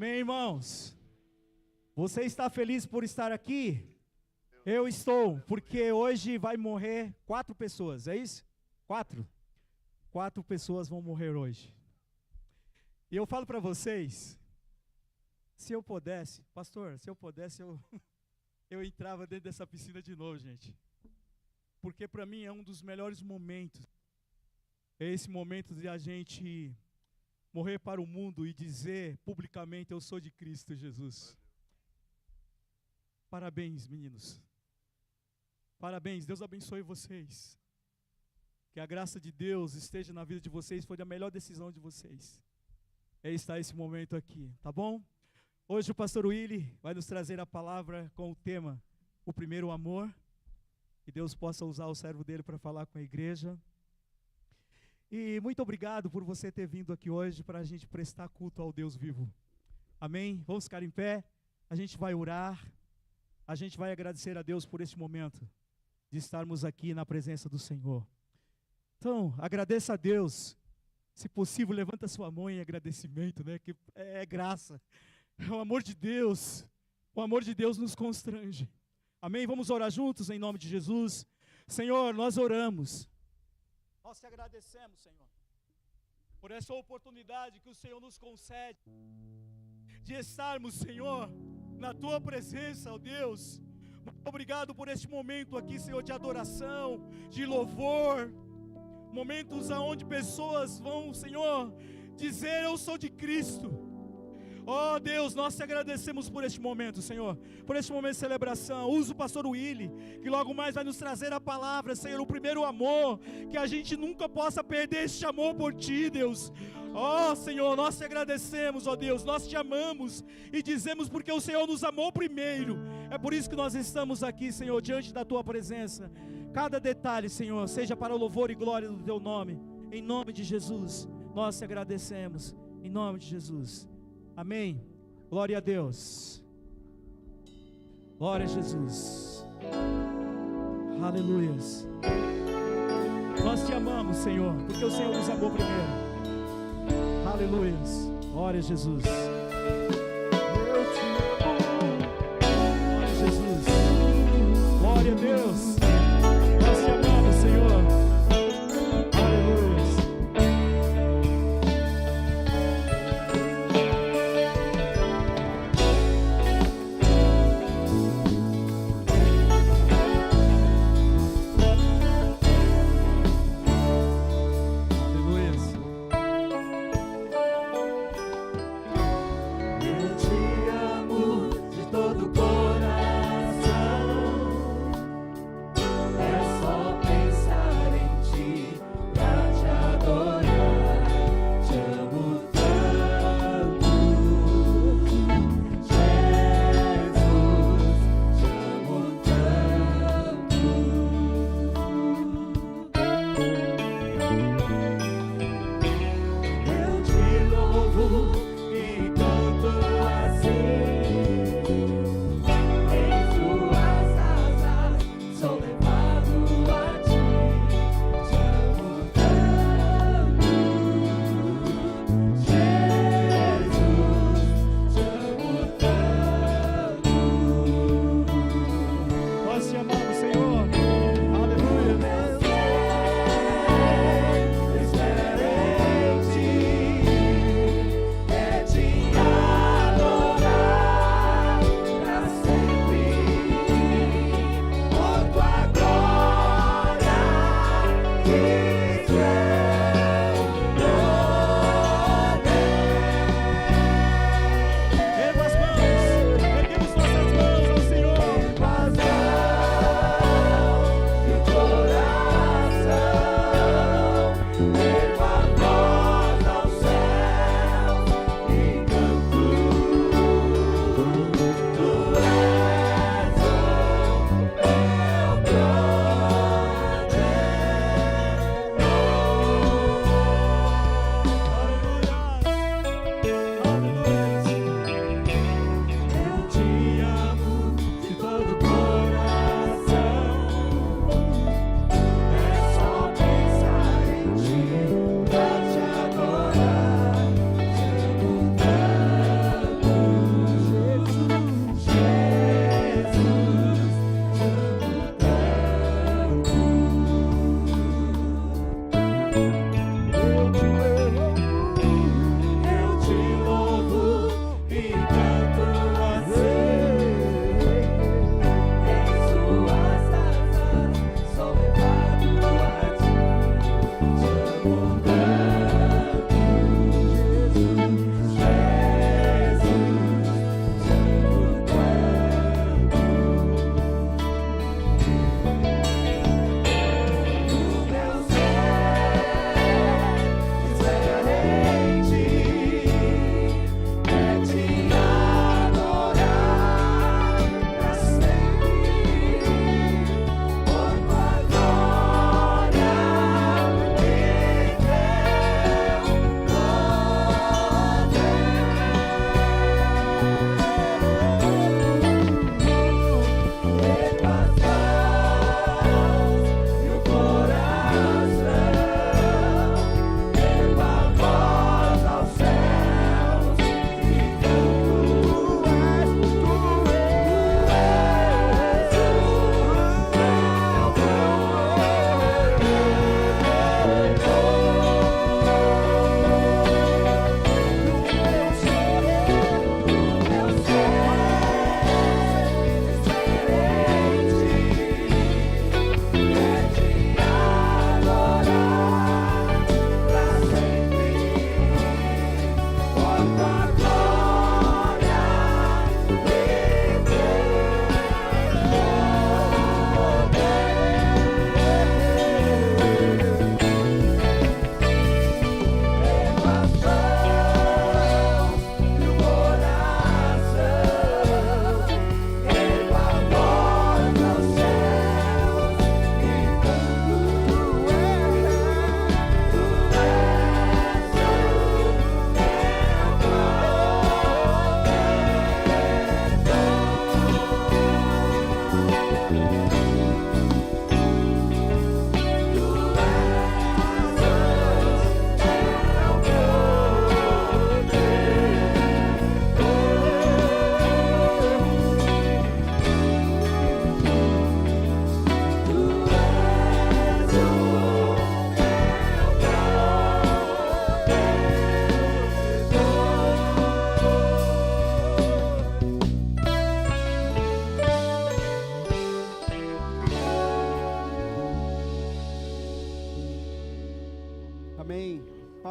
Amém, irmãos? Você está feliz por estar aqui? Eu estou, porque hoje vai morrer 4 pessoas, é isso? 4? 4 pessoas vão morrer hoje. E eu falo para vocês, se eu pudesse, pastor, se eu pudesse, eu entrava dentro dessa piscina de novo, gente. Porque para mim é um dos melhores momentos. É esse momento de a gente morrer para o mundo e dizer publicamente, eu sou de Cristo Jesus. Parabéns, meninos. Parabéns, Deus abençoe vocês. Que a graça de Deus esteja na vida de vocês, foi a melhor decisão de vocês. Está esse momento aqui, tá bom? Hoje o pastor Willy vai nos trazer a palavra com o tema, o primeiro amor. Que Deus possa usar o servo dele para falar com a igreja. E muito obrigado por você ter vindo aqui hoje para a gente prestar culto ao Deus vivo. Amém? Vamos ficar em pé, a gente vai orar, a gente vai agradecer a Deus por este momento de estarmos aqui na presença do Senhor. Então, agradeça a Deus. Se possível, levanta sua mão em agradecimento, né? Que é graça. É o amor de Deus. O amor de Deus nos constrange. Amém? Vamos orar juntos em nome de Jesus. Senhor, nós oramos. Nós te agradecemos, Senhor, por essa oportunidade que o Senhor nos concede de estarmos, Senhor, na Tua presença, ó Deus. Muito obrigado por este momento aqui, Senhor, de adoração, de louvor. Momentos onde pessoas vão, Senhor, dizer eu sou de Cristo. Oh Deus, nós te agradecemos por este momento, Senhor, por este momento de celebração. Usa o pastor Willy, que logo mais vai nos trazer a palavra, Senhor, o primeiro amor, que a gente nunca possa perder este amor por Ti, Deus. Oh Senhor, nós te agradecemos, ó Deus, nós te amamos e dizemos porque o Senhor nos amou primeiro. É por isso que nós estamos aqui, Senhor, diante da Tua presença. Cada detalhe, Senhor, seja para o louvor e glória do Teu nome. Em nome de Jesus, nós te agradecemos. Em nome de Jesus. Amém. Glória a Deus. Glória a Jesus. Aleluias. Nós te amamos, Senhor, porque o Senhor nos amou primeiro. Aleluias. Glória a Jesus. Eu te amo. Glória a Jesus. Glória a Deus. Nós te amamos, Senhor. Aleluias. Eu te amo de todo o coração.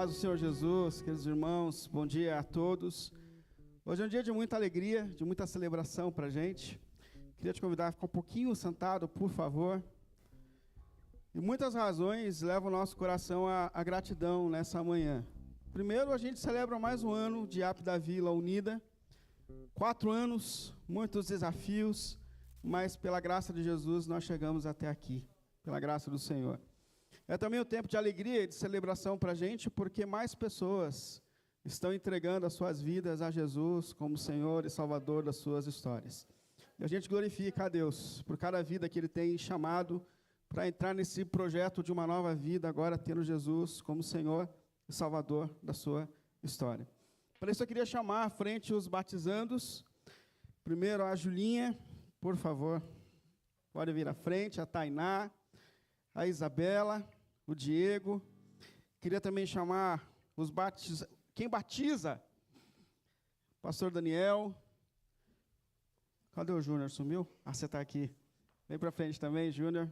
paz do Senhor Jesus, queridos irmãos, bom dia a todos. Hoje é um dia de muita alegria, de muita celebração para a gente. Queria te convidar a ficar um pouquinho sentado, por favor. E muitas razões levam o nosso coração à gratidão nessa manhã. Primeiro, a gente celebra mais um ano de AP da Vila Unida. 4 anos, muitos desafios, mas pela graça de Jesus nós chegamos até aqui, pela graça do Senhor. É também um tempo de alegria e de celebração para a gente, porque mais pessoas estão entregando as suas vidas a Jesus como Senhor e Salvador das suas histórias. E a gente glorifica a Deus por cada vida que Ele tem chamado para entrar nesse projeto de uma nova vida, agora tendo Jesus como Senhor e Salvador da sua história. Para isso eu queria chamar à frente os batizandos. Primeiro a Julinha, por favor, pode vir à frente, a Tainá, a Isabela, o Diego. Queria também chamar quem batiza, pastor Daniel. Cadê o Júnior? Sumiu? Ah, você está aqui. Vem para frente também, Júnior.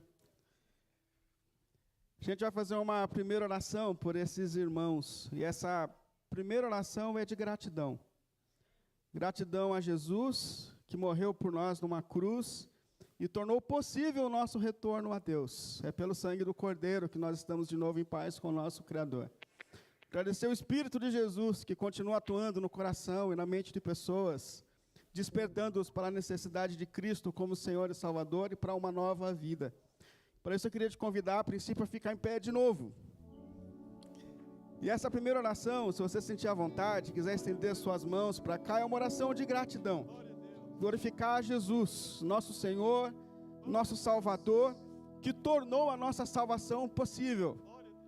A gente vai fazer uma primeira oração por esses irmãos. E essa primeira oração é de gratidão. Gratidão a Jesus, que morreu por nós numa cruz e tornou possível o nosso retorno a Deus. É pelo sangue do Cordeiro que nós estamos de novo em paz com o nosso Criador. Agradecer o Espírito de Jesus, que continua atuando no coração e na mente de pessoas, despertando-os para a necessidade de Cristo como Senhor e Salvador e para uma nova vida. Por isso eu queria te convidar, a princípio, a ficar em pé de novo. E essa primeira oração, se você sentir à vontade, quiser estender suas mãos para cá, é uma oração de gratidão. Glorificar a Jesus, nosso Senhor, nosso Salvador, que tornou a nossa salvação possível.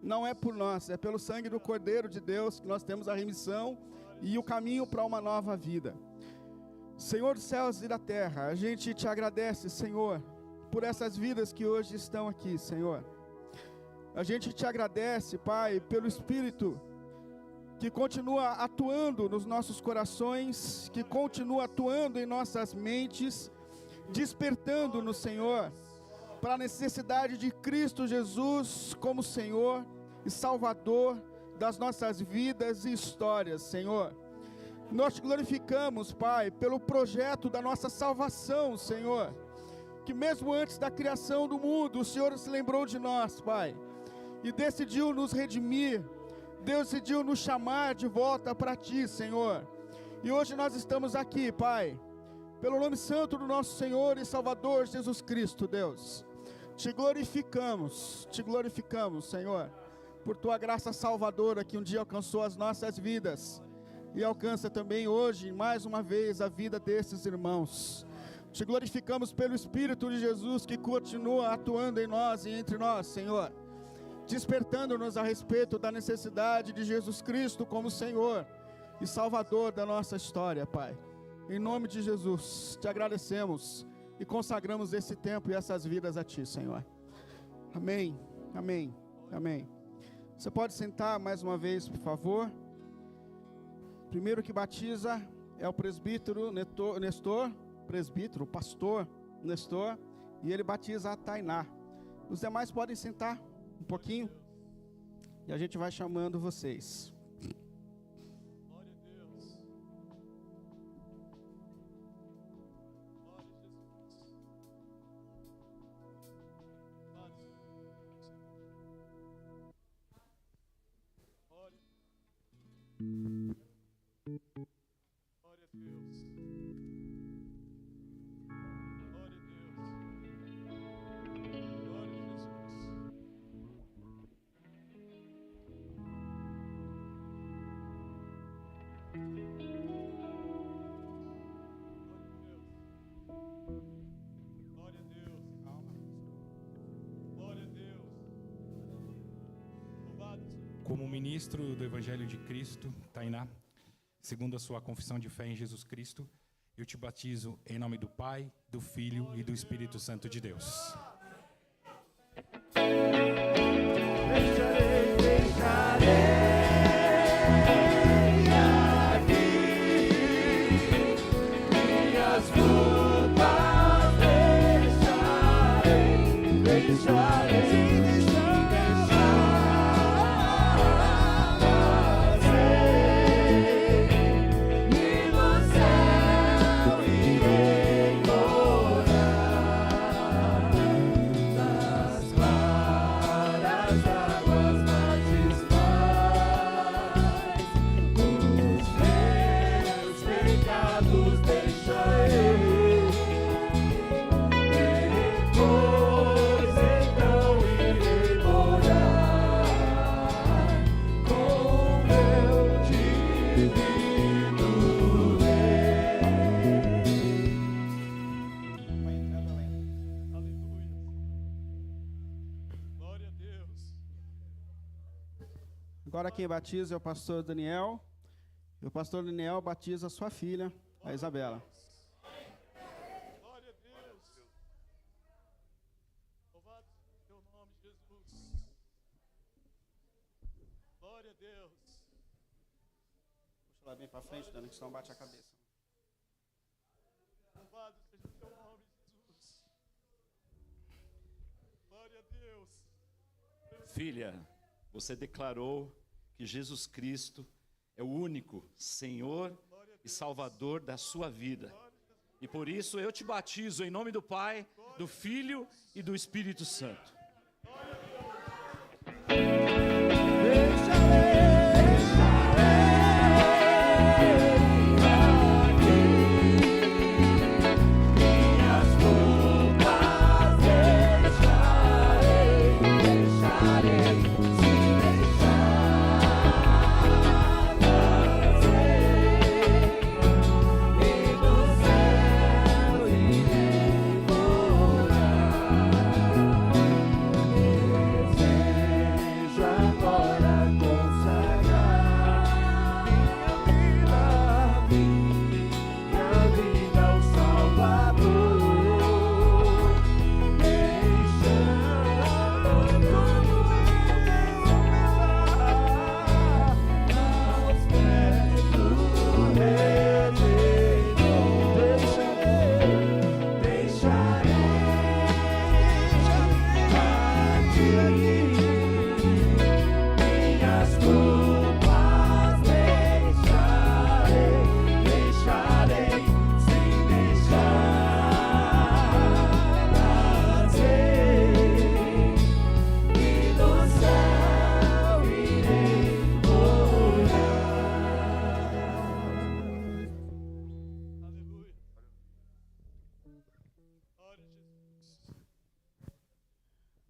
Não é por nós, é pelo sangue do Cordeiro de Deus que nós temos a remissão e o caminho para uma nova vida. Senhor dos céus e da terra, a gente te agradece, Senhor, por essas vidas que hoje estão aqui, Senhor. A gente te agradece, Pai, pelo Espírito que continua atuando nos nossos corações, que continua atuando em nossas mentes, despertando-nos, Senhor, para a necessidade de Cristo Jesus como Senhor e Salvador das nossas vidas e histórias, Senhor. Nós te glorificamos, Pai, pelo projeto da nossa salvação, Senhor, que mesmo antes da criação do mundo, o Senhor se lembrou de nós, Pai, e decidiu nos redimir. Deus decidiu nos chamar de volta para Ti, Senhor. E hoje nós estamos aqui, Pai, pelo nome santo do nosso Senhor e Salvador Jesus Cristo, Deus. Te glorificamos, Senhor, por Tua graça salvadora que um dia alcançou as nossas vidas e alcança também hoje, mais uma vez, a vida desses irmãos. Te glorificamos pelo Espírito de Jesus que continua atuando em nós e entre nós, Senhor, despertando-nos a respeito da necessidade de Jesus Cristo como Senhor e Salvador da nossa história, Pai. Em nome de Jesus, te agradecemos e consagramos esse tempo e essas vidas a Ti, Senhor. Amém, amém, amém. Você pode sentar mais uma vez, por favor. Primeiro que batiza é o presbítero Nestor, pastor Nestor, e ele batiza a Tainá. Os demais podem sentar um pouquinho, e a gente vai chamando vocês. Glória a Deus. Glória a Jesus. Glória. Glória a Deus. Como ministro do Evangelho de Cristo, Tainá, segundo a sua confissão de fé em Jesus Cristo, eu te batizo em nome do Pai, do Filho e do Espírito Santo de Deus. Deixarei Agora quem batiza é o pastor Daniel. E o pastor Daniel batiza a sua filha, a Isabela. Glória a Deus. Louvado seja o teu nome, Jesus. Glória a Deus. Puxa lá bem para frente, Dani, que senão bate a cabeça. Louvado seja o teu nome, Jesus. Glória a Deus. Filha, você declarou que Jesus Cristo é o único Senhor e Salvador da sua vida. E por isso eu te batizo em nome do Pai, do Filho e do Espírito Santo.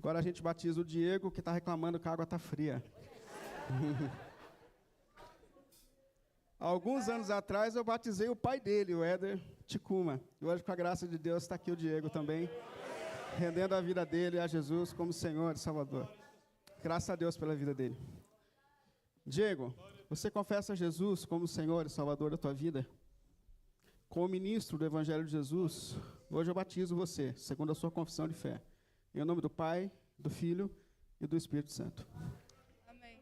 Agora a gente batiza o Diego, que está reclamando que a água está fria. Alguns anos atrás eu batizei o pai dele, o Éder Ticuma. E hoje, com a graça de Deus, está aqui o Diego também, rendendo a vida dele a Jesus como Senhor e Salvador. Graças a Deus pela vida dele. Diego, você confessa Jesus como Senhor e Salvador da tua vida? Como ministro do Evangelho de Jesus, hoje eu batizo você, segundo a sua confissão de fé. Em nome do Pai, do Filho e do Espírito Santo. Amém.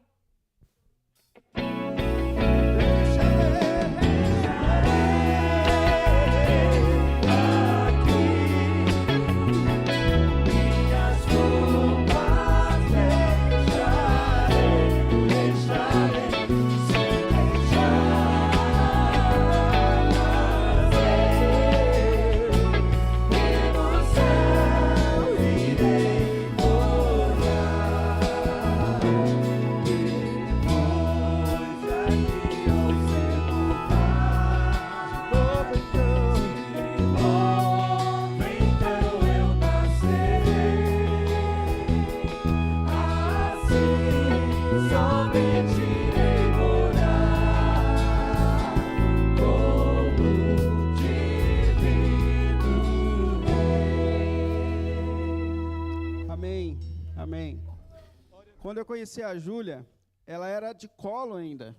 Quando eu conheci a Júlia, ela era de colo ainda.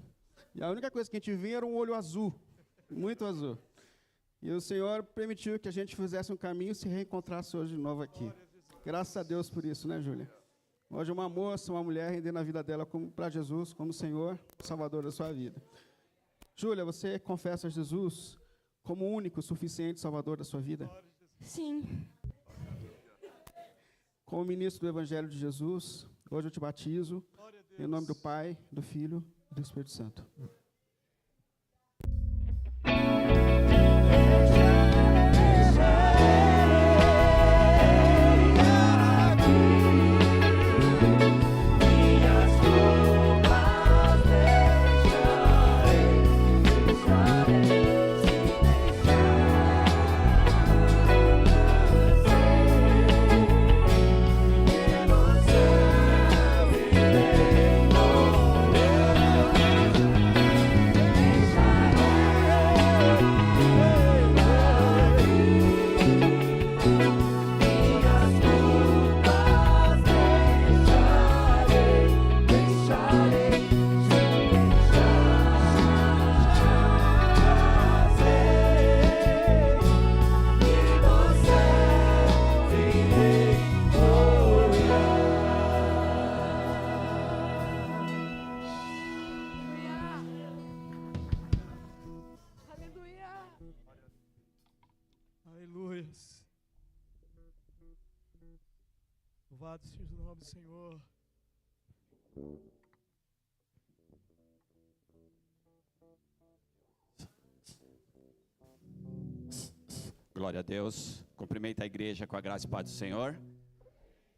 E a única coisa que a gente via era um olho azul, muito azul. E o Senhor permitiu que a gente fizesse um caminho e se reencontrasse hoje de novo aqui. Graças a Deus por isso, né, Júlia? Hoje uma moça, uma mulher rendendo a vida dela para Jesus como Senhor, Salvador da sua vida. Júlia, você confessa Jesus como o único, suficiente Salvador da sua vida? Sim. Como ministro do Evangelho de Jesus, hoje eu te batizo, em nome do Pai, do Filho e do Espírito Santo. Louvado seja o nome do Senhor. Glória a Deus. Cumprimento a igreja com a graça e paz do Senhor.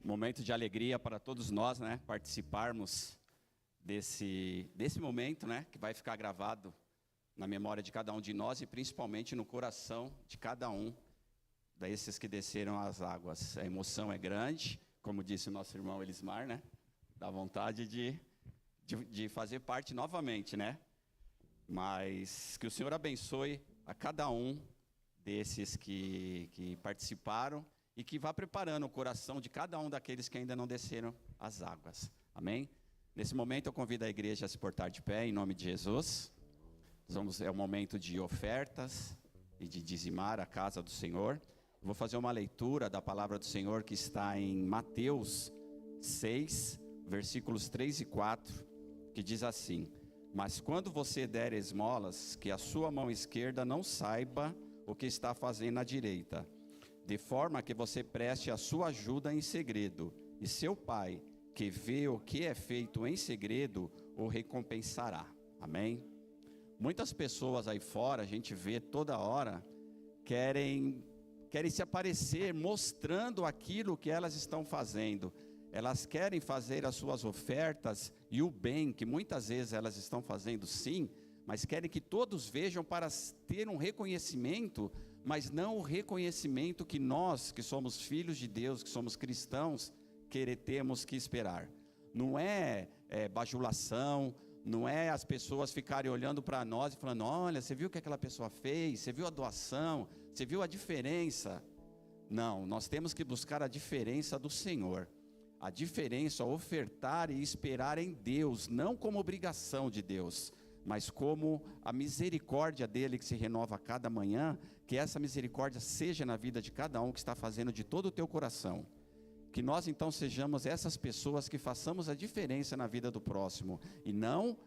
Momento de alegria para todos nós, né? Participarmos desse momento, né? Que vai ficar gravado na memória de cada um de nós e principalmente no coração de cada um desses que desceram as águas. A emoção é grande, como disse o nosso irmão Elismar, né? Dá vontade de fazer parte novamente, né? Mas que o Senhor abençoe a cada um desses que participaram e que vá preparando o coração de cada um daqueles que ainda não desceram as águas. Amém? Nesse momento eu convido a igreja a se portar de pé, em nome de Jesus. É um momento de ofertas e de dizimar a casa do Senhor. Vou fazer uma leitura da palavra do Senhor que está em Mateus 6, versículos 3 e 4, que diz assim: mas quando você der esmolas, que a sua mão esquerda não saiba o que está fazendo à direita, de forma que você preste a sua ajuda em segredo, e seu pai, que vê o que é feito em segredo, o recompensará. Amém? Muitas pessoas aí fora, a gente vê toda hora, querem se aparecer mostrando aquilo que elas estão fazendo. Elas querem fazer as suas ofertas e o bem, que muitas vezes elas estão fazendo sim, mas querem que todos vejam para ter um reconhecimento, mas não o reconhecimento que nós, que somos filhos de Deus, que somos cristãos, temos que esperar. Não é bajulação, não é as pessoas ficarem olhando para nós e falando: olha, você viu o que aquela pessoa fez, você viu a doação, você viu a diferença. Não, nós temos que buscar a diferença do Senhor. A diferença, ofertar e esperar em Deus, não como obrigação de Deus, mas como a misericórdia dele que se renova a cada manhã. Que essa misericórdia seja na vida de cada um que está fazendo de todo o teu coração. Que nós então sejamos essas pessoas que façamos a diferença na vida do próximo, e não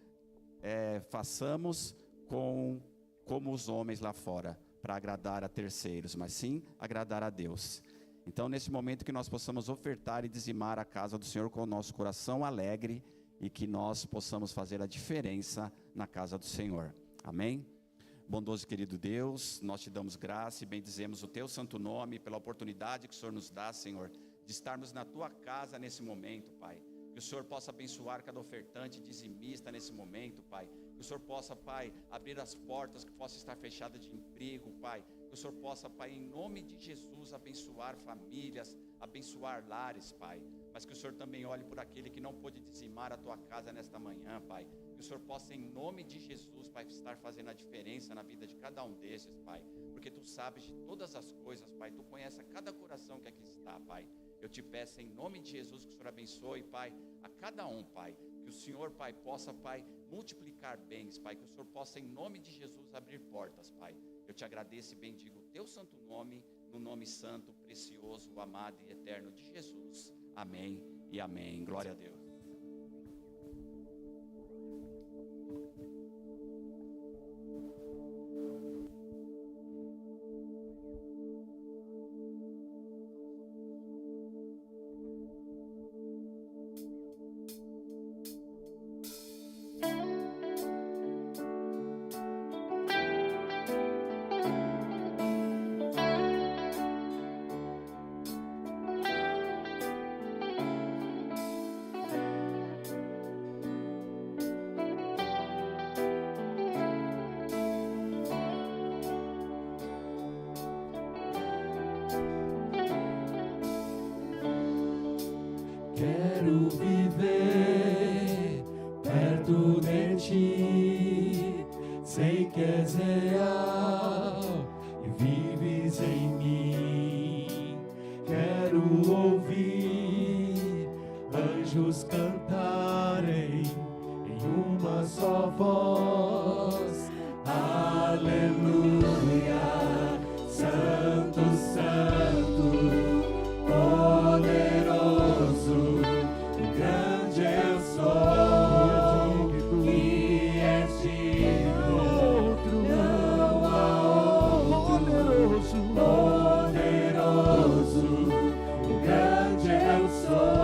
façamos como os homens lá fora, para agradar a terceiros, mas sim agradar a Deus. Então, nesse momento, que nós possamos ofertar e dizimar a casa do Senhor com o nosso coração alegre, e que nós possamos fazer a diferença na casa do Senhor. Amém? Bondoso e querido Deus, nós te damos graça e bendizemos o teu santo nome pela oportunidade que o Senhor nos dá, Senhor, de estarmos na tua casa nesse momento, Pai. Que o Senhor possa abençoar cada ofertante dizimista nesse momento, Pai. Que o Senhor possa, Pai, abrir as portas que possam estar fechadas de emprego, Pai. Que o Senhor possa, Pai, em nome de Jesus, abençoar famílias, abençoar lares, Pai. Mas que o Senhor também olhe por aquele que não pôde dizimar a tua casa nesta manhã, Pai. Que o Senhor possa, em nome de Jesus, Pai, estar fazendo a diferença na vida de cada um desses, Pai. Porque tu sabes de todas as coisas, Pai. Tu conheces cada coração que aqui está, Pai. Eu te peço em nome de Jesus que o Senhor abençoe, Pai, a cada um, Pai. Que o Senhor, Pai, possa, Pai, multiplicar bens, Pai. Que o Senhor possa, em nome de Jesus, abrir portas, Pai. Eu te agradeço e bendigo o teu santo nome, no nome santo, precioso, amado e eterno de Jesus. Amém e amém. Glória a Deus. Quero viver perto de ti, sei que és real e vives em mim. Quero ouvir anjos cantarem em uma só voz: aleluia, santo, santo, poderoso, grande eu sou, que és digno, não há outro, poderoso, grande eu sou.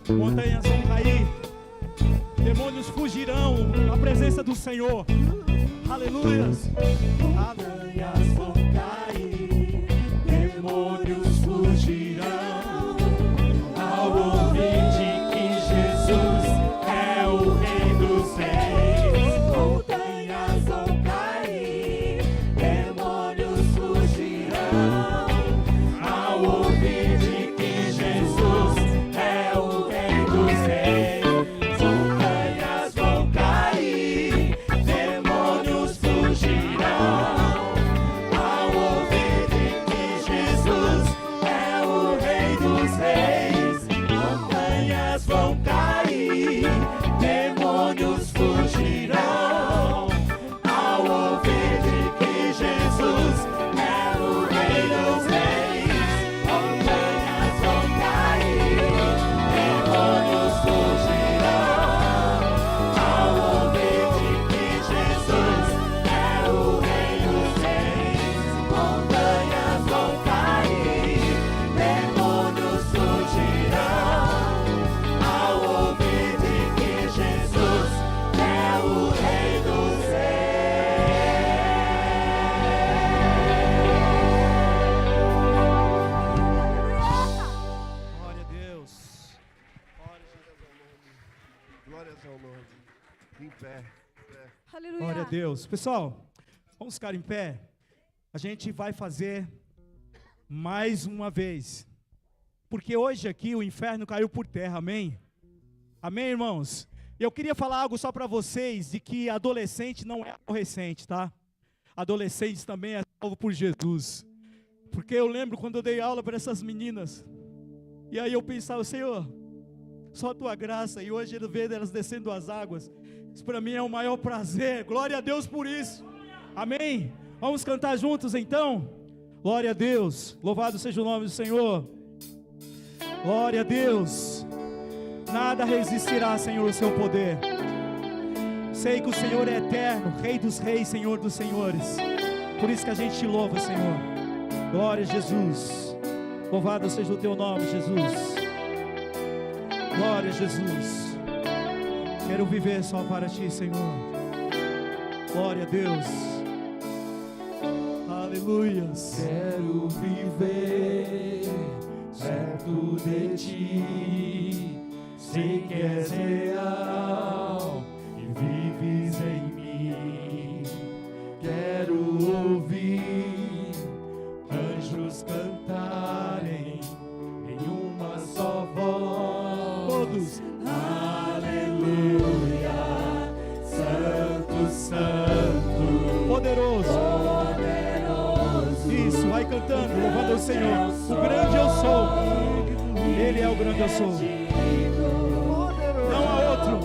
Montanhas vão cair, demônios fugirão na presença do Senhor. Aleluias. Montanhas vão cair, demônios fugirão, ao ouvir de que Jesus é o Rei dos Reis. Montanhas vão cair, demônios fugirão, ao ouvir de que Jesus é o Rei dos Reis. Montanhas vão cair, demônios fugirão, ao ouvir de que Jesus é o Rei dos Reis. Montanhas vão cair, demônios fugirão, ao ouvir de que Jesus é o Rei dos Reis. Montanhas vão cair, demônios fugirão, ao ouvir de que Jesus é o Rei dos Reis. Montanhas vão cair, demônios fugirão, ao ouvir de que Jesus é o Rei dos Glória a Deus. Glórias ao nome. Em pé. Aleluia. Glória a Deus. Pessoal, vamos ficar em pé. A gente vai fazer mais uma vez. Porque hoje aqui o inferno caiu por terra, amém? Amém, irmãos? Eu queria falar algo só para vocês, de que adolescente não é aborrecente, tá? Adolescente também é salvo por Jesus. Porque eu lembro quando eu dei aula para essas meninas, e aí eu pensava, Senhor, só a tua graça, e hoje eu vejo elas descendo as águas. Isso para mim é o maior prazer. Glória a Deus por isso. Amém? Vamos cantar juntos então? Glória a Deus. Louvado seja o nome do Senhor. Glória a Deus. Nada resistirá, Senhor, o seu poder. Sei que o Senhor é eterno, Rei dos reis, Senhor dos senhores. Por isso que a gente te louva, Senhor. Glória a Jesus. Louvado seja o teu nome, Jesus. Glória a Jesus. Quero viver só para ti, Senhor. Glória a Deus. Aleluias. Quero viver perto de ti. Sei que és real e vives em mim. Quero ouvir anjos cantarem em uma só voz. Todos. Aleluia, Santo, Santo, Poderoso. poderoso. Isso, vai cantando, louvando ao Senhor. O grande eu sou. Ele é o grande eu sou. Não há outro.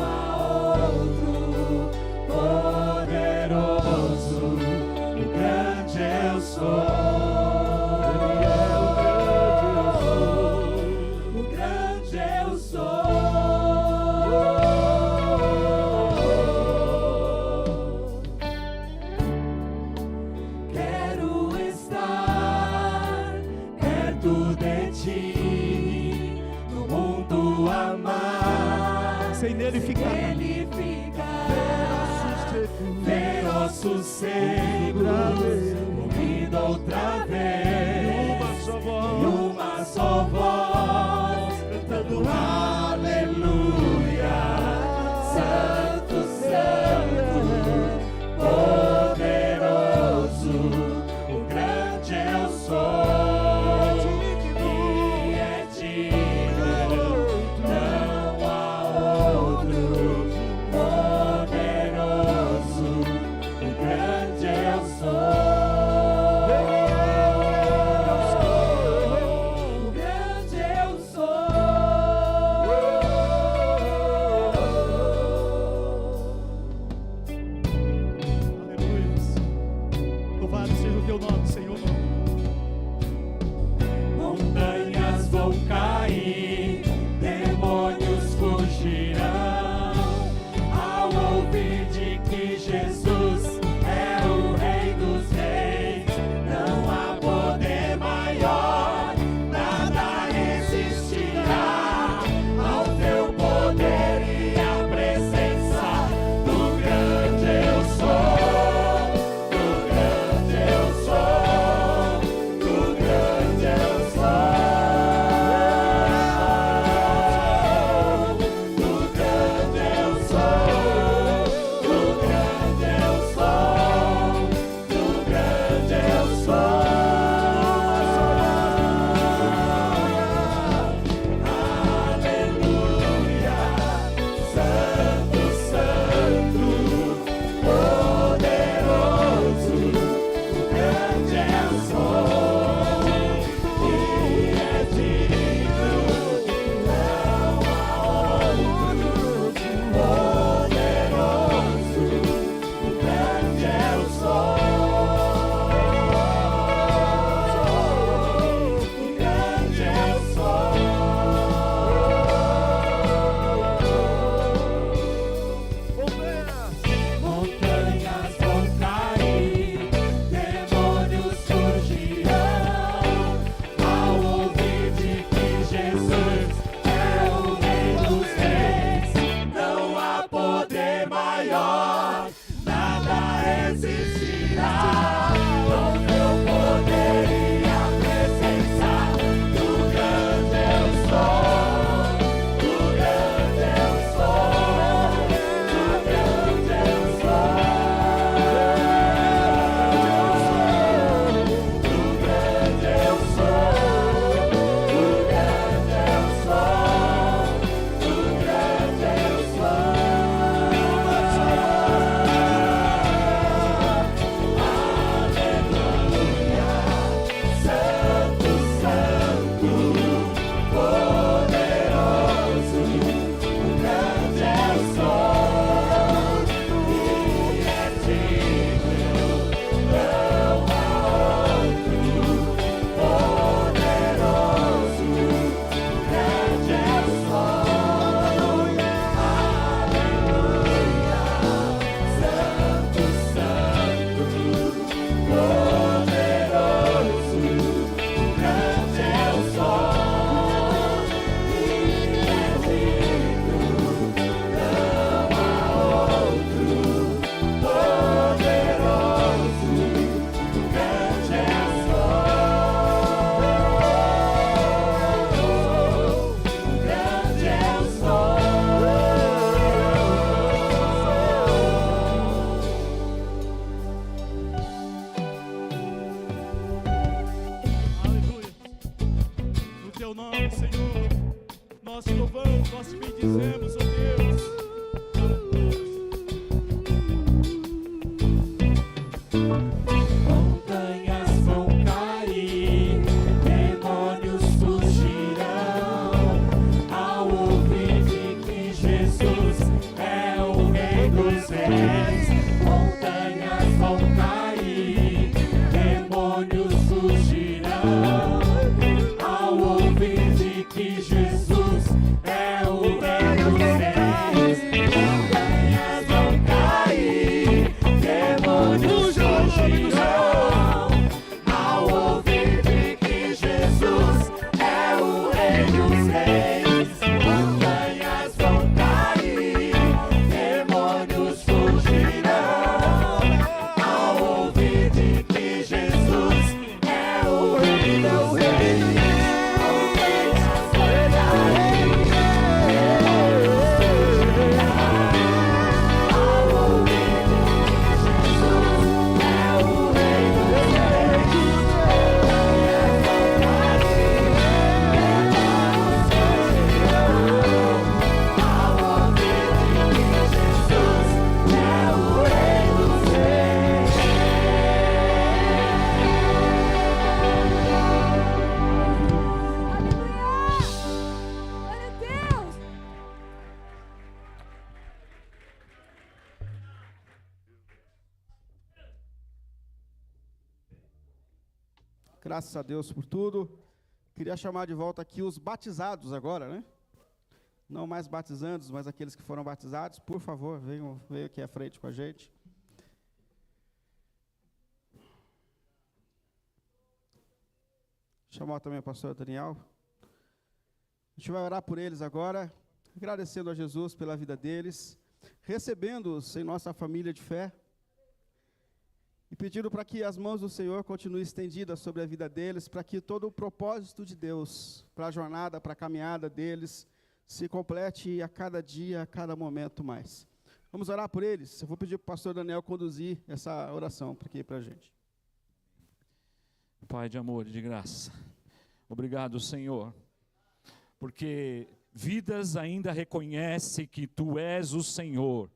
Poderoso, o grande eu sou. O grande eu sou. Quero estar perto de ti, no mundo amar. Sem nele ficar. Ele fica, ver ossos secos, unido outra vez, e uma só voz, cantando aleluia, Santo, Santo, poderoso, o grande eu sou, e é digno, não há outro. Poderoso, o grande eu sou. O grande eu sou. louvamos, nós te bendizemos, ó Deus. Montanhas vão cair, demônios fugirão, ao ouvir de que Jesus é o Rei dos Reis. Montanhas vão cair, demônios fugirão, ao ouvir de que Jesus é o Rei dos Reis. Montanhas vão cair, demônios fugirão, ao ouvir de que Jesus é o Rei dos Reis. Montanhas vão cair, demônios fugirão, ao ouvir de que Jesus é o Rei dos Reis. Montanhas vão cair, demônios fugirão, ao ouvir de que Jesus é o Rei dos Reis. Montanhas vão cair, demônios fugirão, ao ouvir de que Jesus é o Rei dos Reis. Glória a Deus! Graças a Deus por tudo. Queria chamar de volta aqui os batizados agora, né? Não mais batizandos, mas aqueles que foram batizados. Por favor, venham aqui à frente com a gente. Chamar também o pastor Daniel. A gente vai orar por eles agora, agradecendo a Jesus pela vida deles, recebendo-os em nossa família de fé, e pedindo para que as mãos do Senhor continuem estendidas sobre a vida deles, para que todo o propósito de Deus, para a jornada, para a caminhada deles, se complete a cada dia, a cada momento mais. Vamos orar por eles? Eu vou pedir para o pastor Daniel conduzir essa oração aqui para a gente. Pai de amor e de graça, obrigado, Senhor, porque vidas ainda reconhecem que Tu és o Senhor.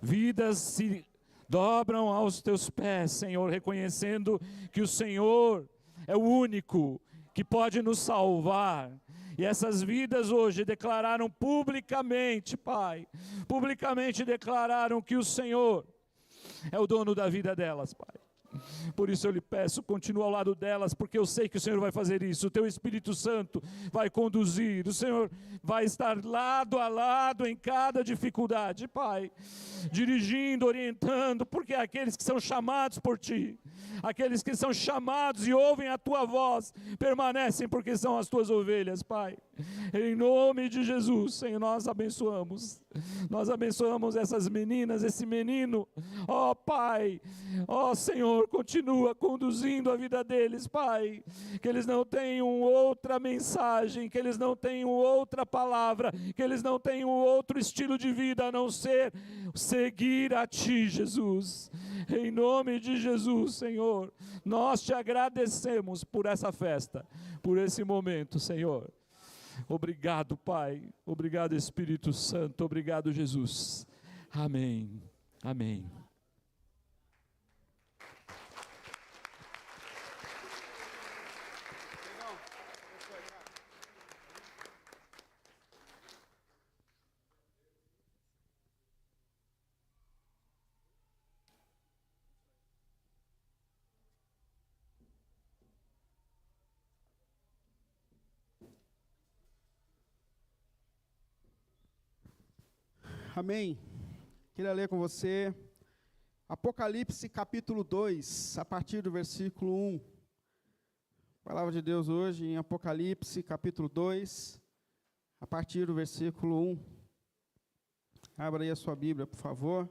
Vidas se dobram aos Teus pés, Senhor, reconhecendo que o Senhor é o único que pode nos salvar. E essas vidas hoje declararam publicamente, Pai, publicamente declararam que o Senhor é o dono da vida delas, Pai. Por isso eu lhe peço, continua ao lado delas, porque eu sei que o Senhor vai fazer isso. O Teu Espírito Santo vai conduzir, o Senhor vai estar lado a lado em cada dificuldade, Pai, dirigindo, orientando, porque aqueles que são chamados por Ti, aqueles que são chamados e ouvem a Tua voz, permanecem porque são as Tuas ovelhas, Pai. Em nome de Jesus, Senhor, nós abençoamos essas meninas, esse menino, ó Pai, ó Senhor, continua conduzindo a vida deles, Pai, que eles não tenham outra mensagem, que eles não tenham outra palavra, que eles não tenham outro estilo de vida a não ser seguir a Ti, Jesus. Em nome de Jesus, Senhor, nós Te agradecemos por essa festa, por esse momento, Senhor. Obrigado, Pai. Obrigado, Espírito Santo. Obrigado, Jesus. Amém. Amém. Amém. Queria ler com você Apocalipse capítulo 2, a partir do versículo 1. Palavra de Deus hoje em Apocalipse capítulo 2, a partir do versículo 1. Abra aí a sua Bíblia, por favor.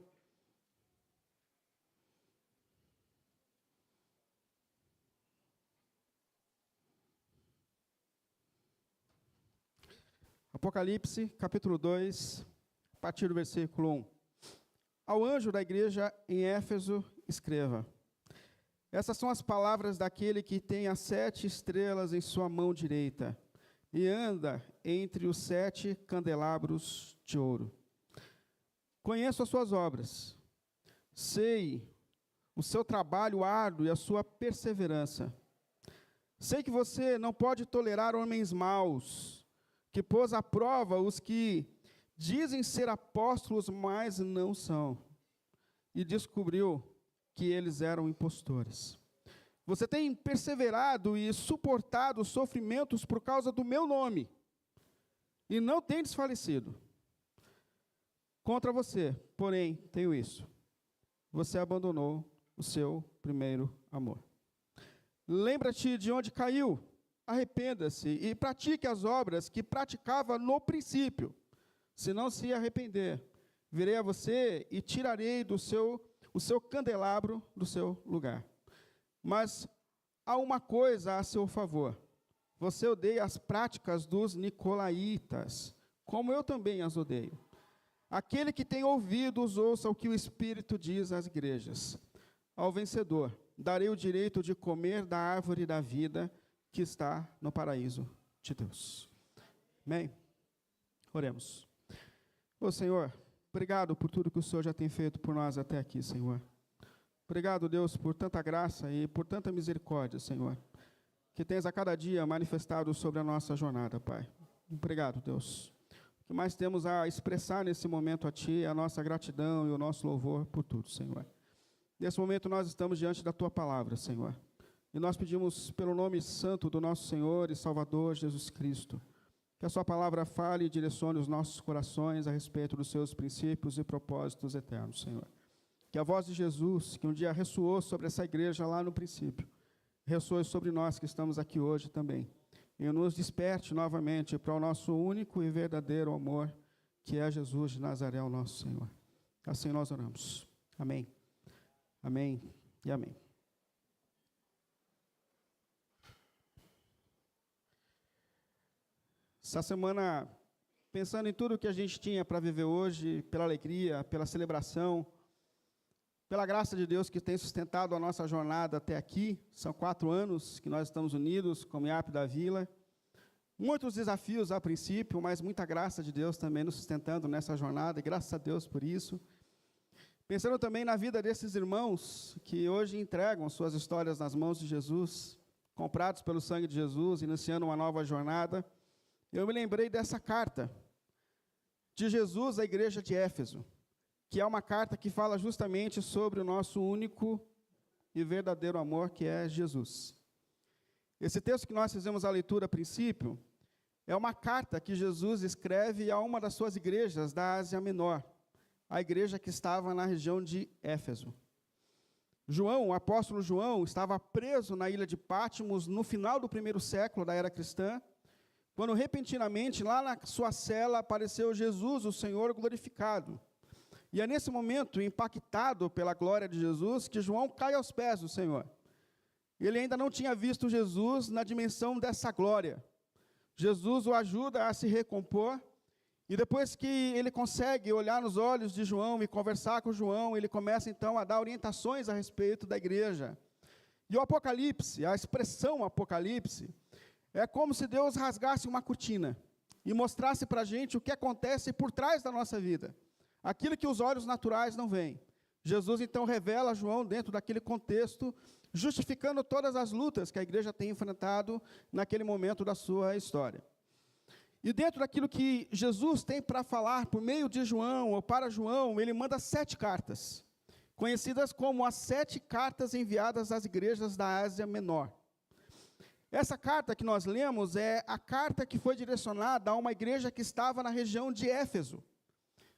Apocalipse capítulo 2, a partir do versículo 1. Ao anjo da igreja em Éfeso, escreva: essas são as palavras daquele que tem as 7 estrelas em sua mão direita e anda entre os 7 candelabros de ouro. Conheço as suas obras, sei o seu trabalho árduo e a sua perseverança. Sei que você não pode tolerar homens maus, que pôs à prova os que dizem ser apóstolos, mas não são, e descobriu que eles eram impostores. Você tem perseverado e suportado os sofrimentos por causa do meu nome, e não tem desfalecido. Contra você, porém, tenho isso: você abandonou o seu primeiro amor. Lembra-te de onde caiu, arrependa-se e pratique as obras que praticava no princípio. Se não se arrepender, virei a você e tirarei o seu candelabro do seu lugar. Mas há uma coisa a seu favor: você odeia as práticas dos nicolaítas, como eu também as odeio. Aquele que tem ouvidos, ouça o que o Espírito diz às igrejas. Ao vencedor, darei o direito de comer da árvore da vida que está no paraíso de Deus. Amém? Oremos. Ô Senhor, obrigado por tudo que o Senhor já tem feito por nós até aqui, Senhor. Obrigado, Deus, por tanta graça e por tanta misericórdia, Senhor, que tens a cada dia manifestado sobre a nossa jornada, Pai. Obrigado, Deus. O que mais temos a expressar nesse momento a Ti é a nossa gratidão e o nosso louvor por tudo, Senhor. Nesse momento nós estamos diante da Tua palavra, Senhor, e nós pedimos pelo nome santo do nosso Senhor e Salvador Jesus Cristo, que a Sua palavra fale e direcione os nossos corações a respeito dos Seus princípios e propósitos eternos, Senhor. Que a voz de Jesus, que um dia ressoou sobre essa igreja lá no princípio, ressoe sobre nós que estamos aqui hoje também, e nos desperte novamente para o nosso único e verdadeiro amor, que é Jesus de Nazaré, o nosso Senhor. Assim nós oramos. Amém. Amém e amém. Essa semana, pensando em tudo que a gente tinha para viver hoje, pela alegria, pela celebração, pela graça de Deus que tem sustentado a nossa jornada até aqui, são 4 anos que nós estamos unidos como IAP da Vila. Muitos desafios a princípio, mas muita graça de Deus também nos sustentando nessa jornada, e graças a Deus por isso. Pensando também na vida desses irmãos que hoje entregam suas histórias nas mãos de Jesus, comprados pelo sangue de Jesus, iniciando uma nova jornada, eu me lembrei dessa carta de Jesus à igreja de Éfeso, que é uma carta que fala justamente sobre o nosso único e verdadeiro amor, que é Jesus. Esse texto que nós fizemos a leitura a princípio é uma carta que Jesus escreve a uma das suas igrejas da Ásia Menor, a igreja que estava na região de Éfeso. João, o apóstolo João, estava preso na ilha de Patmos no final do 1º século da era cristã, quando repentinamente lá na sua cela apareceu Jesus, o Senhor glorificado. E é nesse momento, impactado pela glória de Jesus, que João cai aos pés do Senhor. Ele ainda não tinha visto Jesus na dimensão dessa glória. Jesus o ajuda a se recompor, e depois que ele consegue olhar nos olhos de João e conversar com João, ele começa então a dar orientações a respeito da igreja. E o Apocalipse, a expressão Apocalipse, é como se Deus rasgasse uma cortina e mostrasse para a gente o que acontece por trás da nossa vida, aquilo que os olhos naturais não veem. Jesus então revela a João dentro daquele contexto, justificando todas as lutas que a igreja tem enfrentado naquele momento da sua história. E dentro daquilo que Jesus tem para falar por meio de João, ou para João, ele manda 7 cartas, conhecidas como as 7 cartas enviadas às igrejas da Ásia Menor. Essa carta que nós lemos é a carta que foi direcionada a uma igreja que estava na região de Éfeso.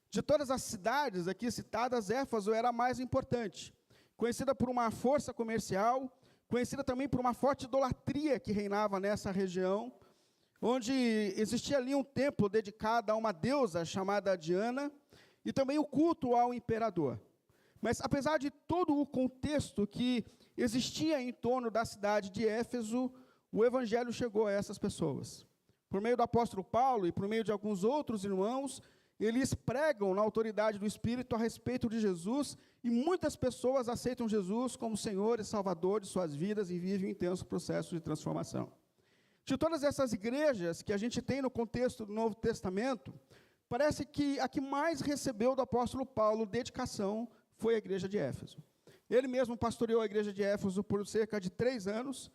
De todas as cidades aqui citadas, Éfeso era a mais importante, conhecida por uma força comercial, conhecida também por uma forte idolatria que reinava nessa região, onde existia ali um templo dedicado a uma deusa chamada Diana, e também o culto ao imperador. Mas, apesar de todo o contexto que existia em torno da cidade de Éfeso, o evangelho chegou a essas pessoas. Por meio do apóstolo Paulo e por meio de alguns outros irmãos, eles pregam na autoridade do Espírito a respeito de Jesus, e muitas pessoas aceitam Jesus como Senhor e Salvador de suas vidas e vivem um intenso processo de transformação. De todas essas igrejas que a gente tem no contexto do Novo Testamento, parece que a que mais recebeu do apóstolo Paulo dedicação foi a igreja de Éfeso. Ele mesmo pastoreou a igreja de Éfeso por cerca de 3 anos.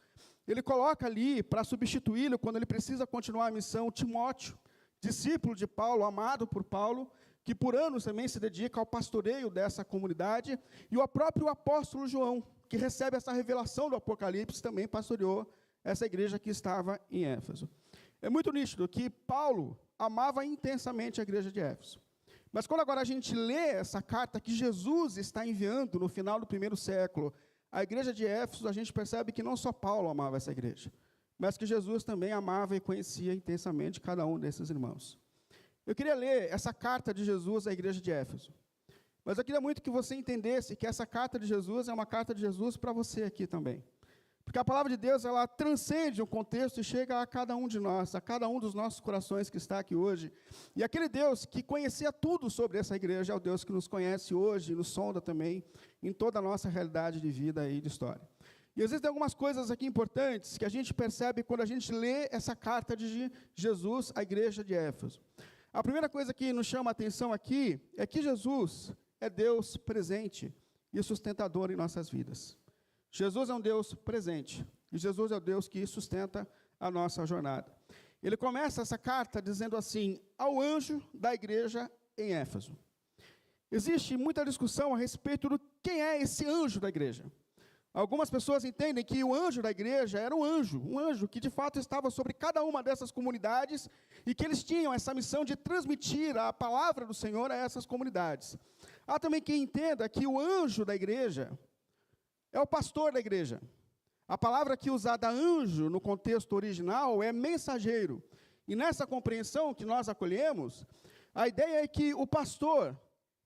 Ele coloca ali, para substituí-lo, quando ele precisa continuar a missão, Timóteo, discípulo de Paulo, amado por Paulo, que por anos também se dedica ao pastoreio dessa comunidade, e o próprio apóstolo João, que recebe essa revelação do Apocalipse, também pastoreou essa igreja que estava em Éfeso. É muito nítido que Paulo amava intensamente a igreja de Éfeso. Mas quando agora a gente lê essa carta que Jesus está enviando no final do 1º século, a igreja de Éfeso, a gente percebe que não só Paulo amava essa igreja, mas que Jesus também amava e conhecia intensamente cada um desses irmãos. Eu queria ler essa carta de Jesus à igreja de Éfeso. Mas eu queria muito que você entendesse que essa carta de Jesus é uma carta de Jesus para você aqui também. Porque a palavra de Deus, ela transcende o contexto e chega a cada um de nós, a cada um dos nossos corações que está aqui hoje. E aquele Deus que conhecia tudo sobre essa igreja é o Deus que nos conhece hoje, nos sonda também, em toda a nossa realidade de vida e de história. E existem algumas coisas aqui importantes que a gente percebe quando a gente lê essa carta de Jesus à igreja de Éfeso. A primeira coisa que nos chama a atenção aqui é que Jesus é Deus presente e sustentador em nossas vidas. Jesus é um Deus presente, e Jesus é o Deus que sustenta a nossa jornada. Ele começa essa carta dizendo assim, ao anjo da igreja em Éfeso. Existe muita discussão a respeito do quem é esse anjo da igreja. Algumas pessoas entendem que o anjo da igreja era um anjo que de fato estava sobre cada uma dessas comunidades e que eles tinham essa missão de transmitir a palavra do Senhor a essas comunidades. Há também quem entenda que o anjo da igreja é o pastor da igreja. A palavra aqui usada anjo no contexto original é mensageiro. E nessa compreensão que nós acolhemos, a ideia é que o pastor,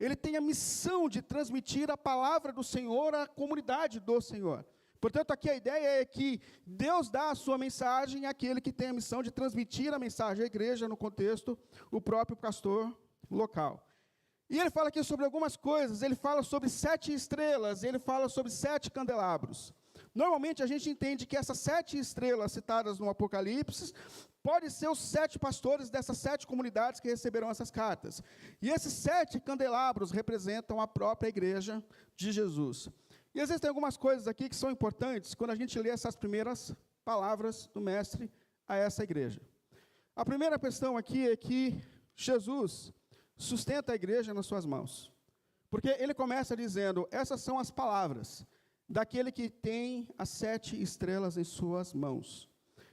ele tem a missão de transmitir a palavra do Senhor à comunidade do Senhor. Portanto, aqui a ideia é que Deus dá a sua mensagem àquele que tem a missão de transmitir a mensagem à igreja, no contexto, o próprio pastor local. E ele fala aqui sobre algumas coisas, ele fala sobre 7 estrelas, ele fala sobre 7 candelabros. Normalmente a gente entende que essas 7 estrelas citadas no Apocalipse podem ser os 7 pastores dessas 7 comunidades que receberão essas cartas. E esses 7 candelabros representam a própria igreja de Jesus. E existem algumas coisas aqui que são importantes quando a gente lê essas primeiras palavras do mestre a essa igreja. A primeira questão aqui é que Jesus sustenta a igreja nas suas mãos. Porque ele começa dizendo, essas são as palavras daquele que tem as 7 estrelas em suas mãos.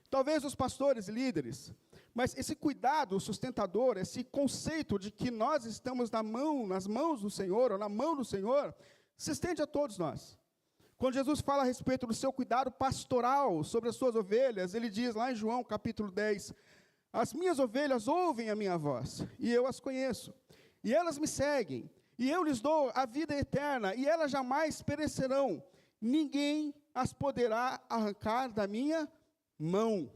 Talvez os pastores e líderes, mas esse cuidado sustentador, esse conceito de que nós estamos nas mãos do Senhor, ou na mão do Senhor, se estende a todos nós. Quando Jesus fala a respeito do seu cuidado pastoral sobre as suas ovelhas, ele diz lá em João capítulo 10, as minhas ovelhas ouvem a minha voz, e eu as conheço, e elas me seguem, e eu lhes dou a vida eterna, e elas jamais perecerão, ninguém as poderá arrancar da minha mão.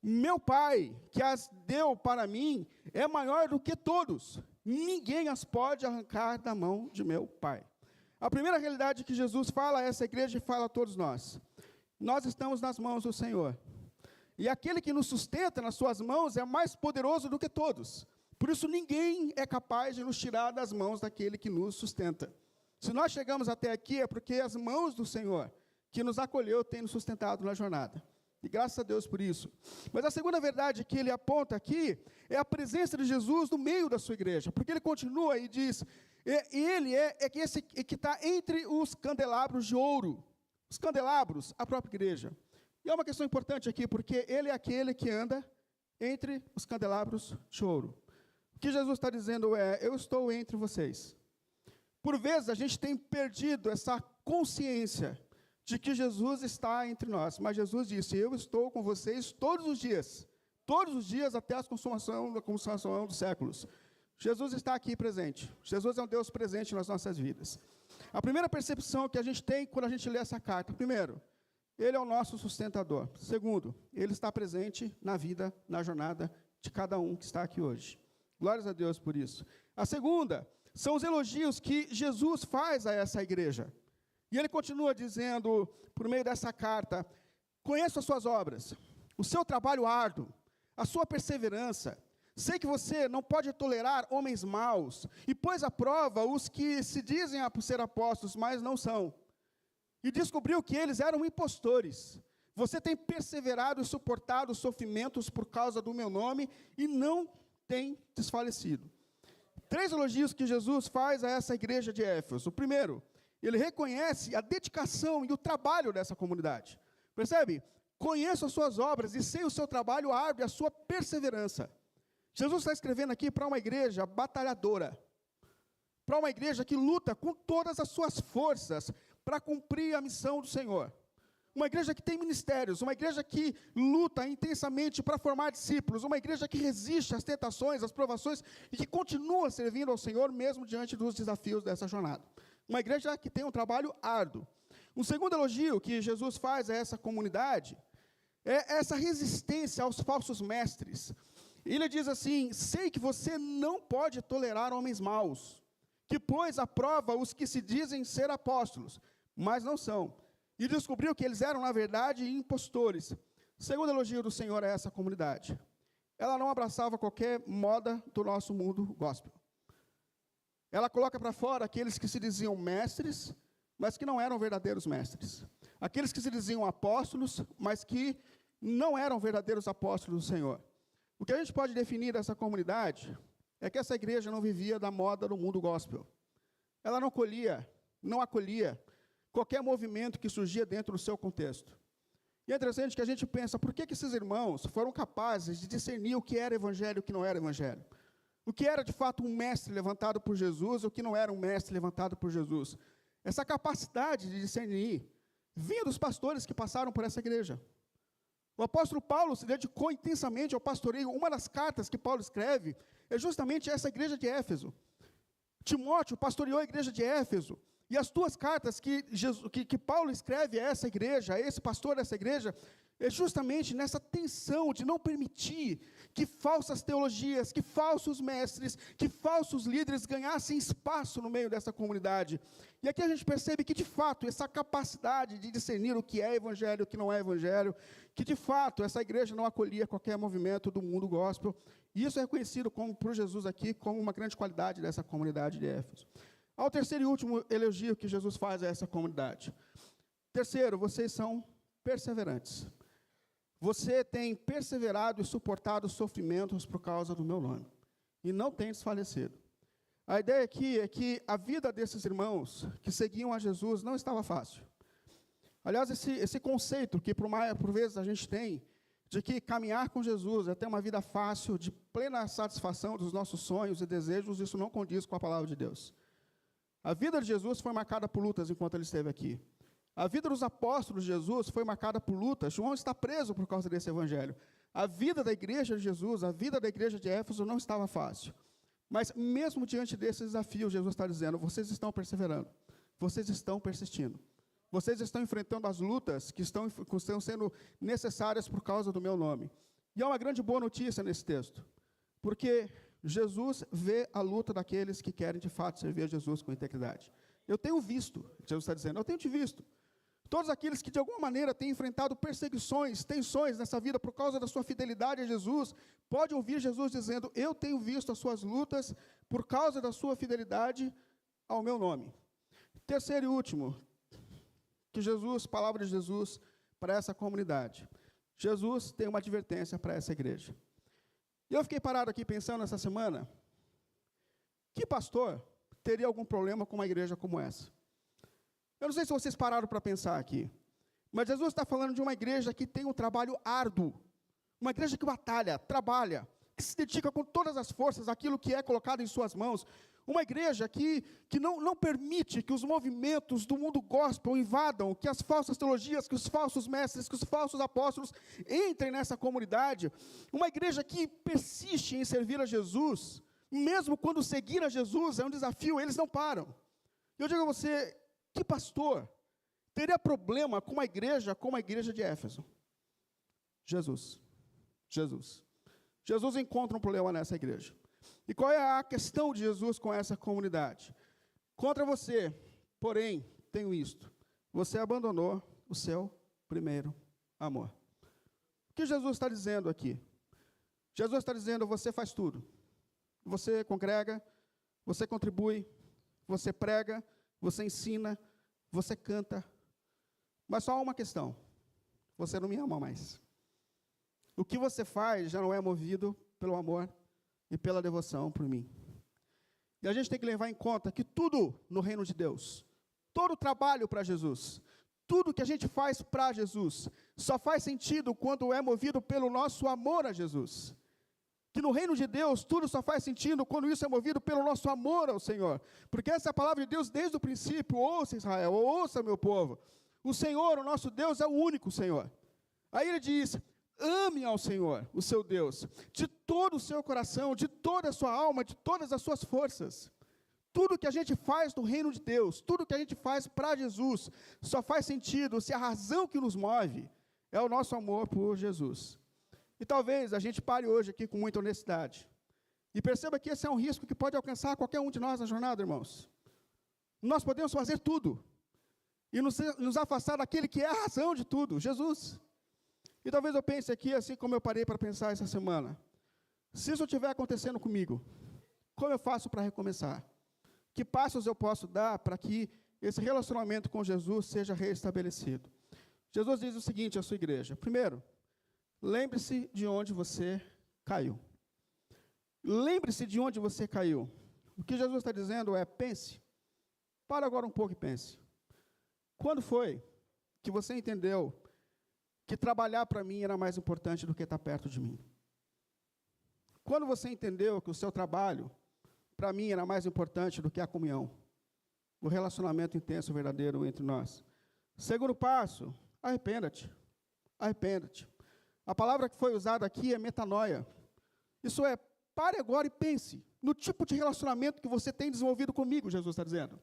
Meu Pai, que as deu para mim, é maior do que todos, ninguém as pode arrancar da mão de meu Pai. A primeira realidade que Jesus fala a essa igreja e fala a todos nós estamos nas mãos do Senhor. E aquele que nos sustenta nas suas mãos é mais poderoso do que todos. Por isso, ninguém é capaz de nos tirar das mãos daquele que nos sustenta. Se nós chegamos até aqui, é porque as mãos do Senhor, que nos acolheu, têm nos sustentado na jornada. E graças a Deus por isso. Mas a segunda verdade que ele aponta aqui é a presença de Jesus no meio da sua igreja. Porque ele continua e diz, ele é esse que está entre os candelabros de ouro. Os candelabros, a própria igreja. E é uma questão importante aqui, porque ele é aquele que anda entre os candelabros de ouro. O que Jesus está dizendo é, eu estou entre vocês. Por vezes, a gente tem perdido essa consciência de que Jesus está entre nós. Mas Jesus disse, eu estou com vocês todos os dias até a consumação dos séculos. Jesus está aqui presente. Jesus é um Deus presente nas nossas vidas. A primeira percepção que a gente tem quando a gente lê essa carta, primeiro, ele é o nosso sustentador. Segundo, ele está presente na vida, na jornada de cada um que está aqui hoje. Glórias a Deus por isso. A segunda, são os elogios que Jesus faz a essa igreja. E ele continua dizendo, por meio dessa carta, conheço as suas obras, o seu trabalho árduo, a sua perseverança. Sei que você não pode tolerar homens maus, e pôs à prova os que se dizem ser apóstolos, mas não são. E descobriu que eles eram impostores. Você tem perseverado e suportado os sofrimentos por causa do meu nome, e não tem desfalecido. 3 elogios que Jesus faz a essa igreja de Éfeso. O primeiro, ele reconhece a dedicação e o trabalho dessa comunidade. Percebe? Conheço as suas obras e sei o seu trabalho árduo e a sua perseverança. Jesus está escrevendo aqui para uma igreja batalhadora, para uma igreja que luta com todas as suas forças para cumprir a missão do Senhor. Uma igreja que tem ministérios, uma igreja que luta intensamente para formar discípulos, uma igreja que resiste às tentações, às provações e que continua servindo ao Senhor mesmo diante dos desafios dessa jornada. Uma igreja que tem um trabalho árduo. Um segundo elogio que Jesus faz a essa comunidade é essa resistência aos falsos mestres. Ele diz assim: sei que você não pode tolerar homens maus, que pôs à prova os que se dizem ser apóstolos, mas não são. E descobriu que eles eram, na verdade, impostores. Segundo elogio do Senhor a essa comunidade, ela não abraçava qualquer moda do nosso mundo gospel. Ela coloca para fora aqueles que se diziam mestres, mas que não eram verdadeiros mestres. Aqueles que se diziam apóstolos, mas que não eram verdadeiros apóstolos do Senhor. O que a gente pode definir dessa comunidade é que essa igreja não vivia da moda do mundo gospel. Ela não acolhia qualquer movimento que surgia dentro do seu contexto. E é interessante que a gente pensa, por que esses irmãos foram capazes de discernir o que era evangelho e o que não era evangelho? O que era, de fato, um mestre levantado por Jesus e o que não era um mestre levantado por Jesus? Essa capacidade de discernir vinha dos pastores que passaram por essa igreja. O apóstolo Paulo se dedicou intensamente ao pastoreio. Uma das cartas que Paulo escreve é justamente essa igreja de Éfeso. Timóteo pastoreou a igreja de Éfeso. E as 2 cartas que Paulo escreve a essa igreja, a esse pastor dessa igreja, é justamente nessa tensão de não permitir que falsas teologias, que falsos mestres, que falsos líderes ganhassem espaço no meio dessa comunidade. E aqui a gente percebe que, de fato, essa capacidade de discernir o que é evangelho e o que não é evangelho, que, de fato, essa igreja não acolhia qualquer movimento do mundo gospel. E isso é reconhecido por Jesus aqui como uma grande qualidade dessa comunidade de Éfeso. Ao terceiro e último elogio que Jesus faz a essa comunidade. Terceiro, vocês são perseverantes. Você tem perseverado e suportado os sofrimentos por causa do meu nome. E não tem desfalecido. A ideia aqui é que a vida desses irmãos que seguiam a Jesus não estava fácil. Aliás, esse conceito que por vezes a gente tem, de que caminhar com Jesus é ter uma vida fácil, de plena satisfação dos nossos sonhos e desejos, isso não condiz com a palavra de Deus. A vida de Jesus foi marcada por lutas enquanto ele esteve aqui. A vida dos apóstolos de Jesus foi marcada por lutas. João está preso por causa desse evangelho. A vida da igreja de Jesus, a vida da igreja de Éfeso não estava fácil. Mas mesmo diante desse desafio, Jesus está dizendo, vocês estão perseverando, vocês estão persistindo. Vocês estão enfrentando as lutas que estão sendo necessárias por causa do meu nome. E há uma grande boa notícia nesse texto, porque Jesus vê a luta daqueles que querem, de fato, servir a Jesus com integridade. Eu tenho visto, Jesus está dizendo, eu tenho te visto. Todos aqueles que, de alguma maneira, têm enfrentado perseguições, tensões nessa vida por causa da sua fidelidade a Jesus, pode ouvir Jesus dizendo, eu tenho visto as suas lutas por causa da sua fidelidade ao meu nome. Terceiro e último, que palavra de Jesus para essa comunidade. Jesus tem uma advertência para essa igreja. E eu fiquei parado aqui pensando essa semana, que pastor teria algum problema com uma igreja como essa? Eu não sei se vocês pararam para pensar aqui, mas Jesus está falando de uma igreja que tem um trabalho árduo, uma igreja que batalha, trabalha, que se dedica com todas as forças àquilo que é colocado em suas mãos, uma igreja que não permite que os movimentos do mundo gospel invadam, que as falsas teologias, que os falsos mestres, que os falsos apóstolos entrem nessa comunidade, uma igreja que persiste em servir a Jesus, mesmo quando seguir a Jesus é um desafio, eles não param. Eu digo a você, que pastor teria problema com uma igreja como a igreja de Éfeso? Jesus encontra um problema nessa igreja. E qual é a questão de Jesus com essa comunidade? Contra você, porém, tenho isto. Você abandonou o seu primeiro amor. O que Jesus está dizendo aqui? Jesus está dizendo, você faz tudo. Você congrega, você contribui, você prega, você ensina, você canta. Mas só há uma questão. Você não me ama mais. O que você faz já não é movido pelo amor e pela devoção por mim. E a gente tem que levar em conta que tudo no reino de Deus, todo o trabalho para Jesus, tudo que a gente faz para Jesus, só faz sentido quando é movido pelo nosso amor a Jesus. Que no reino de Deus, tudo só faz sentido quando isso é movido pelo nosso amor ao Senhor. Porque essa é a palavra de Deus desde o princípio. Ouça, Israel, ouça, meu povo. O Senhor, o nosso Deus, é o único Senhor. Aí ele diz, ame ao Senhor, o seu Deus, de todo o seu coração, de toda a sua alma, de todas as suas forças. Tudo que a gente faz no reino de Deus, tudo que a gente faz para Jesus, só faz sentido se a razão que nos move é o nosso amor por Jesus. E talvez a gente pare hoje aqui com muita honestidade. E perceba que esse é um risco que pode alcançar qualquer um de nós na jornada, irmãos. Nós podemos fazer tudo e nos afastar daquele que é a razão de tudo, Jesus. E talvez eu pense aqui, assim como eu parei para pensar essa semana, se isso estiver acontecendo comigo, como eu faço para recomeçar? Que passos eu posso dar para que esse relacionamento com Jesus seja restabelecido? Jesus diz o seguinte à sua igreja. Primeiro, lembre-se de onde você caiu. Lembre-se de onde você caiu. O que Jesus está dizendo é, pense. Para agora um pouco e pense. Quando foi que você entendeu que trabalhar para mim era mais importante do que estar perto de mim? Quando você entendeu que o seu trabalho, para mim, era mais importante do que a comunhão, o relacionamento intenso, verdadeiro entre nós? Segundo passo, arrependa-te. Arrependa-te. A palavra que foi usada aqui é metanoia. Isso é, pare agora e pense no tipo de relacionamento que você tem desenvolvido comigo, Jesus está dizendo.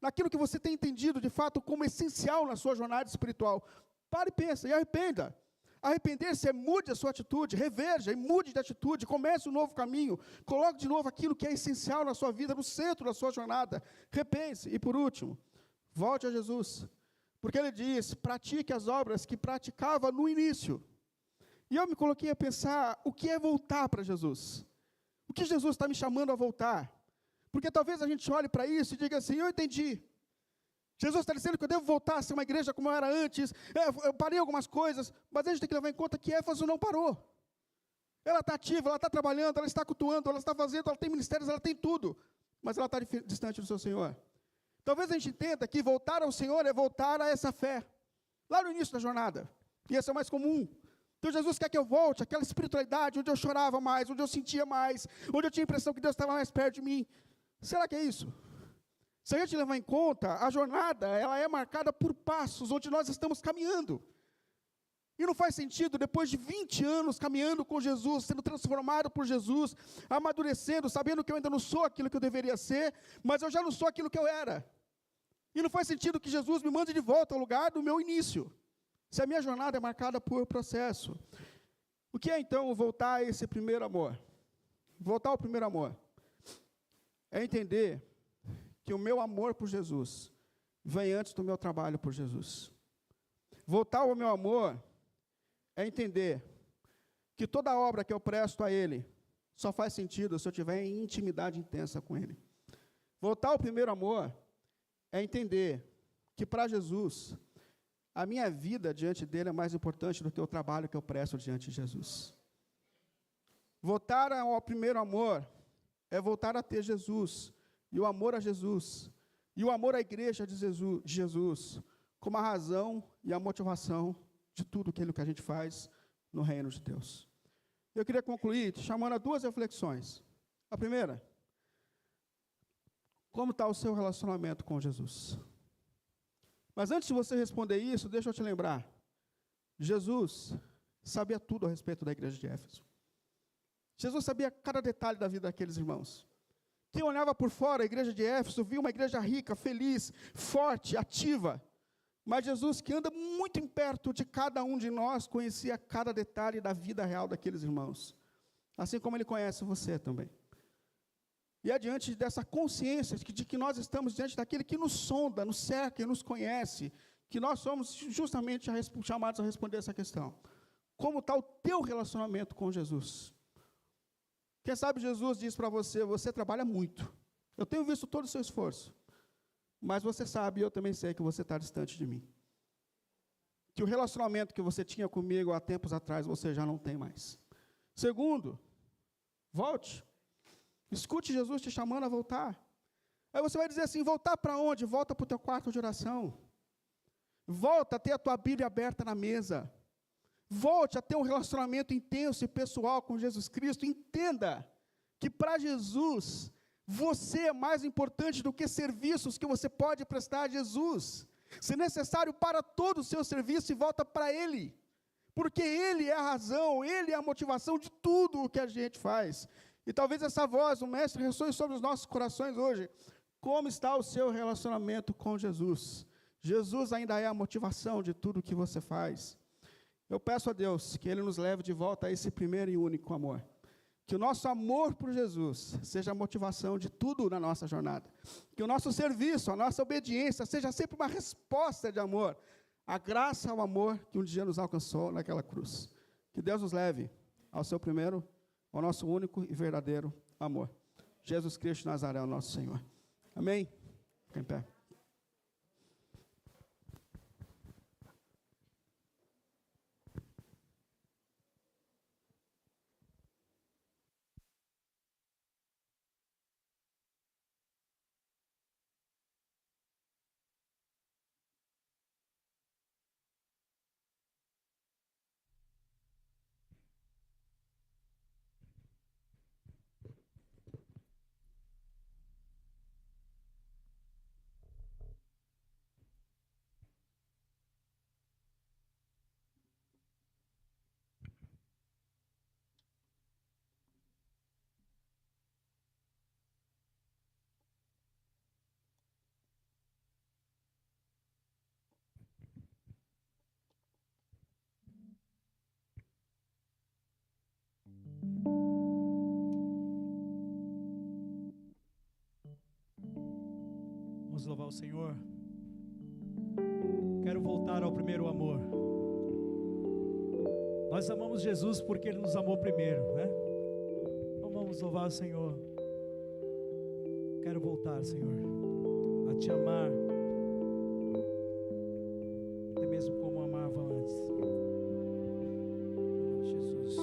Naquilo que você tem entendido, de fato, como essencial na sua jornada espiritual. Pare e pense, e arrependa. Arrepender-se é mude a sua atitude, reverja e mude de atitude, comece um novo caminho, coloque de novo aquilo que é essencial na sua vida, no centro da sua jornada. Repense. E por último, volte a Jesus. Porque ele diz, pratique as obras que praticava no início. E eu me coloquei a pensar, o que é voltar para Jesus? O que Jesus está me chamando a voltar? Porque talvez a gente olhe para isso e diga assim, eu entendi. Jesus está dizendo que eu devo voltar a ser uma igreja como eu era antes. Eu parei algumas coisas, mas a gente tem que levar em conta que Éfeso não parou. Ela está ativa, ela está trabalhando, ela está cultuando, ela está fazendo, ela tem ministérios, ela tem tudo. Mas ela está distante do seu Senhor. Talvez a gente entenda que voltar ao Senhor é voltar a essa fé. Lá no início da jornada. E esse é o mais comum. Então Jesus quer que eu volte àquela espiritualidade onde eu chorava mais, onde eu sentia mais, onde eu tinha a impressão que Deus estava mais perto de mim. Será que é isso? Se a gente levar em conta, a jornada, ela é marcada por passos, onde nós estamos caminhando. E não faz sentido, depois de 20 anos caminhando com Jesus, sendo transformado por Jesus, amadurecendo, sabendo que eu ainda não sou aquilo que eu deveria ser, mas eu já não sou aquilo que eu era. E não faz sentido que Jesus me mande de volta ao lugar do meu início, se a minha jornada é marcada por processo. O que é, então, voltar a esse primeiro amor? Voltar ao primeiro amor é entender que o meu amor por Jesus vem antes do meu trabalho por Jesus. Voltar ao meu amor é entender que toda obra que eu presto a Ele só faz sentido se eu tiver em intimidade intensa com Ele. Voltar ao primeiro amor é entender que para Jesus, a minha vida diante dEle é mais importante do que o trabalho que eu presto diante de Jesus. Voltar ao primeiro amor é voltar a ter Jesus, e o amor a Jesus, e o amor à igreja de Jesus, como a razão e a motivação de tudo aquilo que a gente faz no reino de Deus. Eu queria concluir chamando a duas reflexões. A primeira, como está o seu relacionamento com Jesus? Mas antes de você responder isso, deixa eu te lembrar, Jesus sabia tudo a respeito da igreja de Éfeso. Jesus sabia cada detalhe da vida daqueles irmãos. Quem olhava por fora a igreja de Éfeso, via uma igreja rica, feliz, forte, ativa. Mas Jesus, que anda muito em perto de cada um de nós, conhecia cada detalhe da vida real daqueles irmãos. Assim como Ele conhece você também. E é diante dessa consciência de que nós estamos diante daquele que nos sonda, nos cerca e nos conhece, que nós somos justamente chamados a responder essa questão. Como está o teu relacionamento com Jesus? Quem sabe Jesus diz para você, você trabalha muito. Eu tenho visto todo o seu esforço. Mas você sabe, e eu também sei que você está distante de mim. Que o relacionamento que você tinha comigo há tempos atrás, você já não tem mais. Segundo, volte. Escute Jesus te chamando a voltar. Aí você vai dizer assim, voltar para onde? Volta para o teu quarto de oração. Volta a ter a tua Bíblia aberta na mesa. Volte a ter um relacionamento intenso e pessoal com Jesus Cristo. Entenda que para Jesus, você é mais importante do que serviços que você pode prestar a Jesus. Se necessário, para todo o seu serviço e volta para Ele. Porque Ele é a razão, Ele é a motivação de tudo o que a gente faz. E talvez essa voz, o Mestre, ressoe sobre os nossos corações hoje. Como está o seu relacionamento com Jesus? Jesus ainda é a motivação de tudo o que você faz. Eu peço a Deus que Ele nos leve de volta a esse primeiro e único amor. Que o nosso amor por Jesus seja a motivação de tudo na nossa jornada. Que o nosso serviço, a nossa obediência seja sempre uma resposta de amor. A graça ao amor que um dia nos alcançou naquela cruz. Que Deus nos leve ao seu primeiro, ao nosso único e verdadeiro amor. Jesus Cristo de Nazaré, o nosso Senhor. Amém? Fica em pé. Vamos louvar o Senhor. Quero voltar ao primeiro amor. Nós amamos Jesus porque Ele nos amou primeiro, né? Então vamos louvar o Senhor. Quero voltar, Senhor, a te amar, até mesmo como amava antes. Oh, Jesus.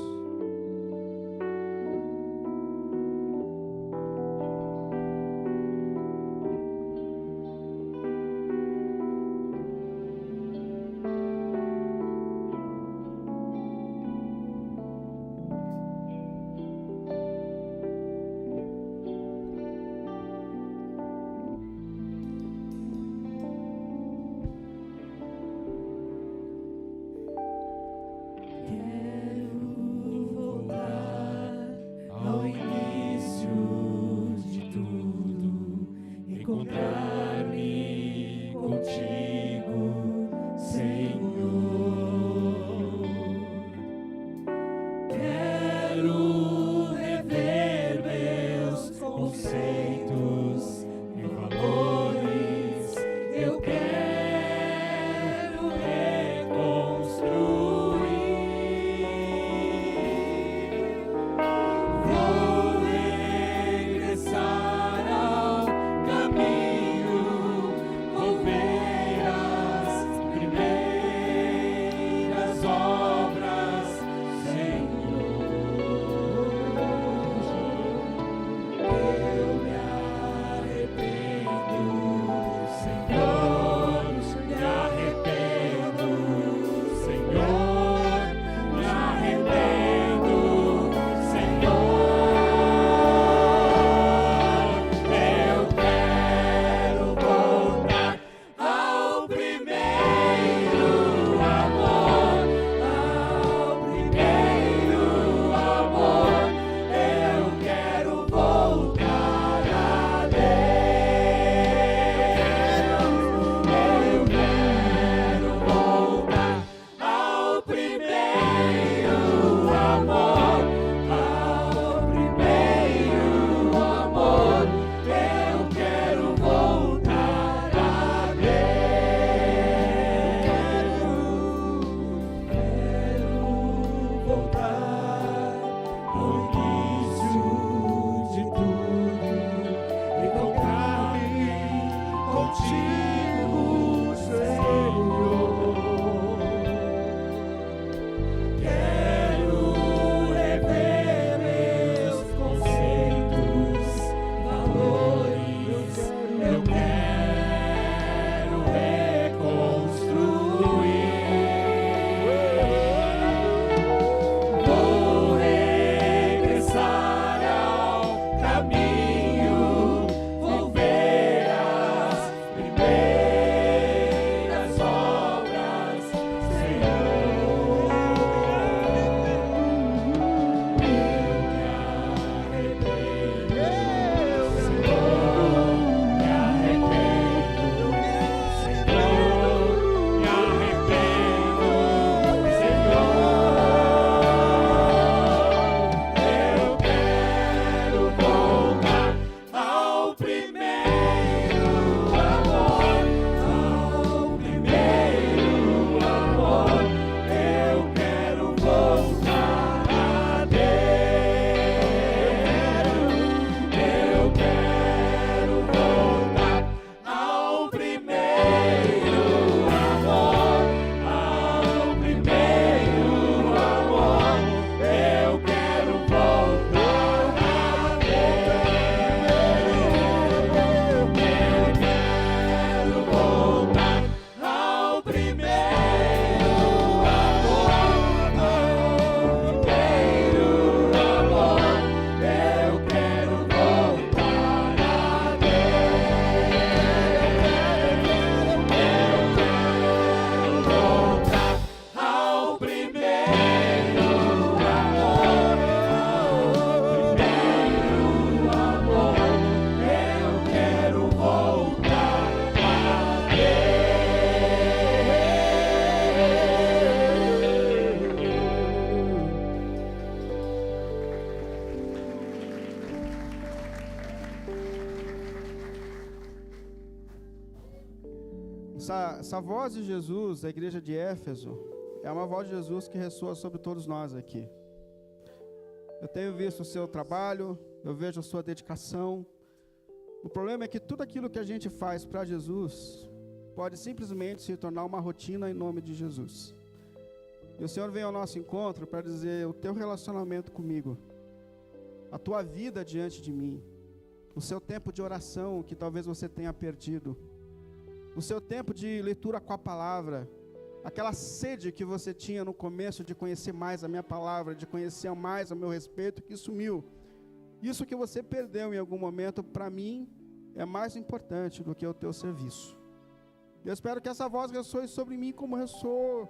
Essa voz de Jesus, da igreja de Éfeso, é uma voz de Jesus que ressoa sobre todos nós aqui. Eu tenho visto o seu trabalho, eu vejo a sua dedicação. O problema é que tudo aquilo que a gente faz para Jesus pode simplesmente se tornar uma rotina em nome de Jesus. E o Senhor vem ao nosso encontro para dizer: o teu relacionamento comigo, a tua vida diante de mim, o seu tempo de oração que talvez você tenha perdido, o seu tempo de leitura com a palavra, aquela sede que você tinha no começo de conhecer mais a minha palavra, de conhecer mais a meu respeito, que sumiu. Isso que você perdeu em algum momento, para mim, é mais importante do que o teu serviço. Eu espero que essa voz ressoe sobre mim como ressoou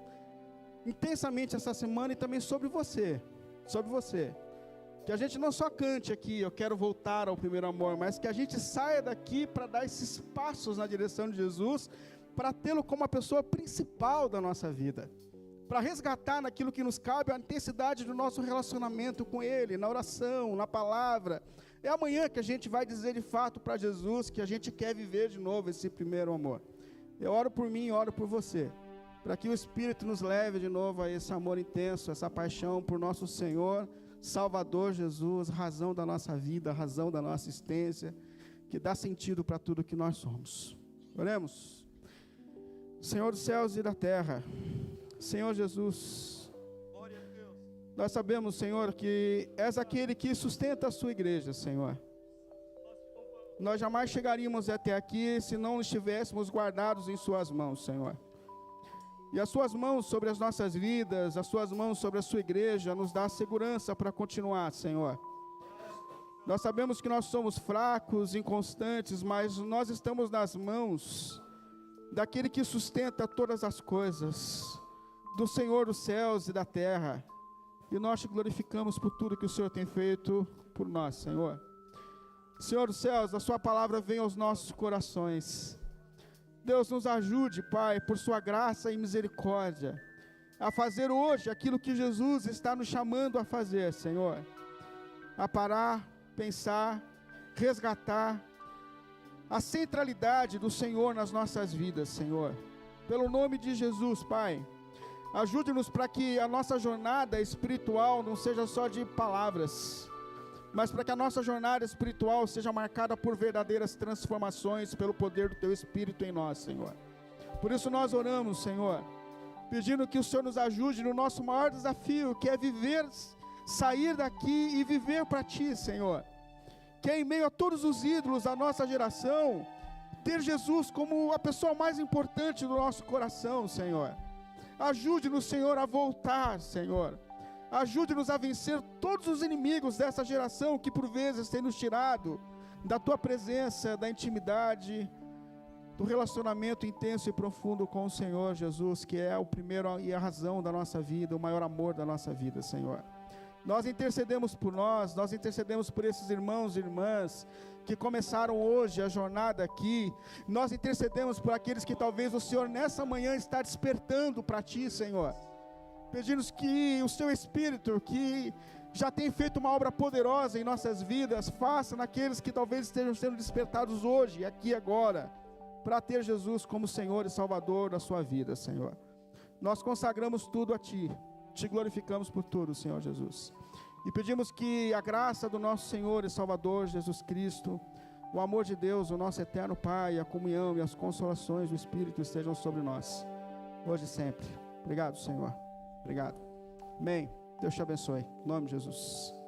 intensamente essa semana e também sobre você. Que a gente não só cante aqui, eu quero voltar ao primeiro amor, mas que a gente saia daqui para dar esses passos na direção de Jesus, para tê-lo como a pessoa principal da nossa vida, para resgatar naquilo que nos cabe a intensidade do nosso relacionamento com Ele, na oração, na palavra. É amanhã que a gente vai dizer de fato para Jesus que a gente quer viver de novo esse primeiro amor. Eu oro por mim, oro por você, para que o Espírito nos leve de novo a esse amor intenso, essa paixão por nosso Senhor, Salvador Jesus, razão da nossa vida, razão da nossa existência, que dá sentido para tudo que nós somos. Oremos. Senhor dos céus e da terra, Senhor Jesus, nós sabemos, Senhor, que és aquele que sustenta a sua igreja, Senhor. Nós jamais chegaríamos até aqui se não estivéssemos guardados em suas mãos, Senhor. E as suas mãos sobre as nossas vidas, as suas mãos sobre a sua igreja, nos dá segurança para continuar, Senhor. Nós sabemos que nós somos fracos, inconstantes, mas nós estamos nas mãos daquele que sustenta todas as coisas, do Senhor dos céus e da terra. E nós te glorificamos por tudo que o Senhor tem feito por nós, Senhor. Senhor dos céus, a sua palavra vem aos nossos corações. Deus, nos ajude, Pai, por sua graça e misericórdia, a fazer hoje aquilo que Jesus está nos chamando a fazer, Senhor. A parar, pensar, resgatar a centralidade do Senhor nas nossas vidas, Senhor. Pelo nome de Jesus, Pai, ajude-nos para que a nossa jornada espiritual não seja só de palavras, mas para que a nossa jornada espiritual seja marcada por verdadeiras transformações pelo poder do Teu Espírito em nós, Senhor. Por isso nós oramos, Senhor, pedindo que o Senhor nos ajude no nosso maior desafio, que é viver, sair daqui e viver para Ti, Senhor. Que é em meio a todos os ídolos da nossa geração, ter Jesus como a pessoa mais importante do nosso coração, Senhor. Ajude-nos, Senhor, a voltar, Senhor. Ajude-nos a vencer todos os inimigos dessa geração que por vezes tem nos tirado da Tua presença, da intimidade, do relacionamento intenso e profundo com o Senhor Jesus, que é o primeiro e a razão da nossa vida, o maior amor da nossa vida, Senhor. Nós intercedemos por nós intercedemos por esses irmãos e irmãs que começaram hoje a jornada aqui. Nós intercedemos por aqueles que talvez o Senhor nessa manhã está despertando para Ti, Senhor. Pedimos que o Seu Espírito, que já tem feito uma obra poderosa em nossas vidas, faça naqueles que talvez estejam sendo despertados hoje, aqui agora, para ter Jesus como Senhor e Salvador da sua vida, Senhor. Nós consagramos tudo a Ti, Te glorificamos por tudo, Senhor Jesus. E pedimos que a graça do nosso Senhor e Salvador Jesus Cristo, o amor de Deus, o nosso eterno Pai, a comunhão e as consolações do Espírito estejam sobre nós, hoje e sempre. Obrigado, Senhor. Obrigado. Amém. Deus te abençoe. Em nome de Jesus.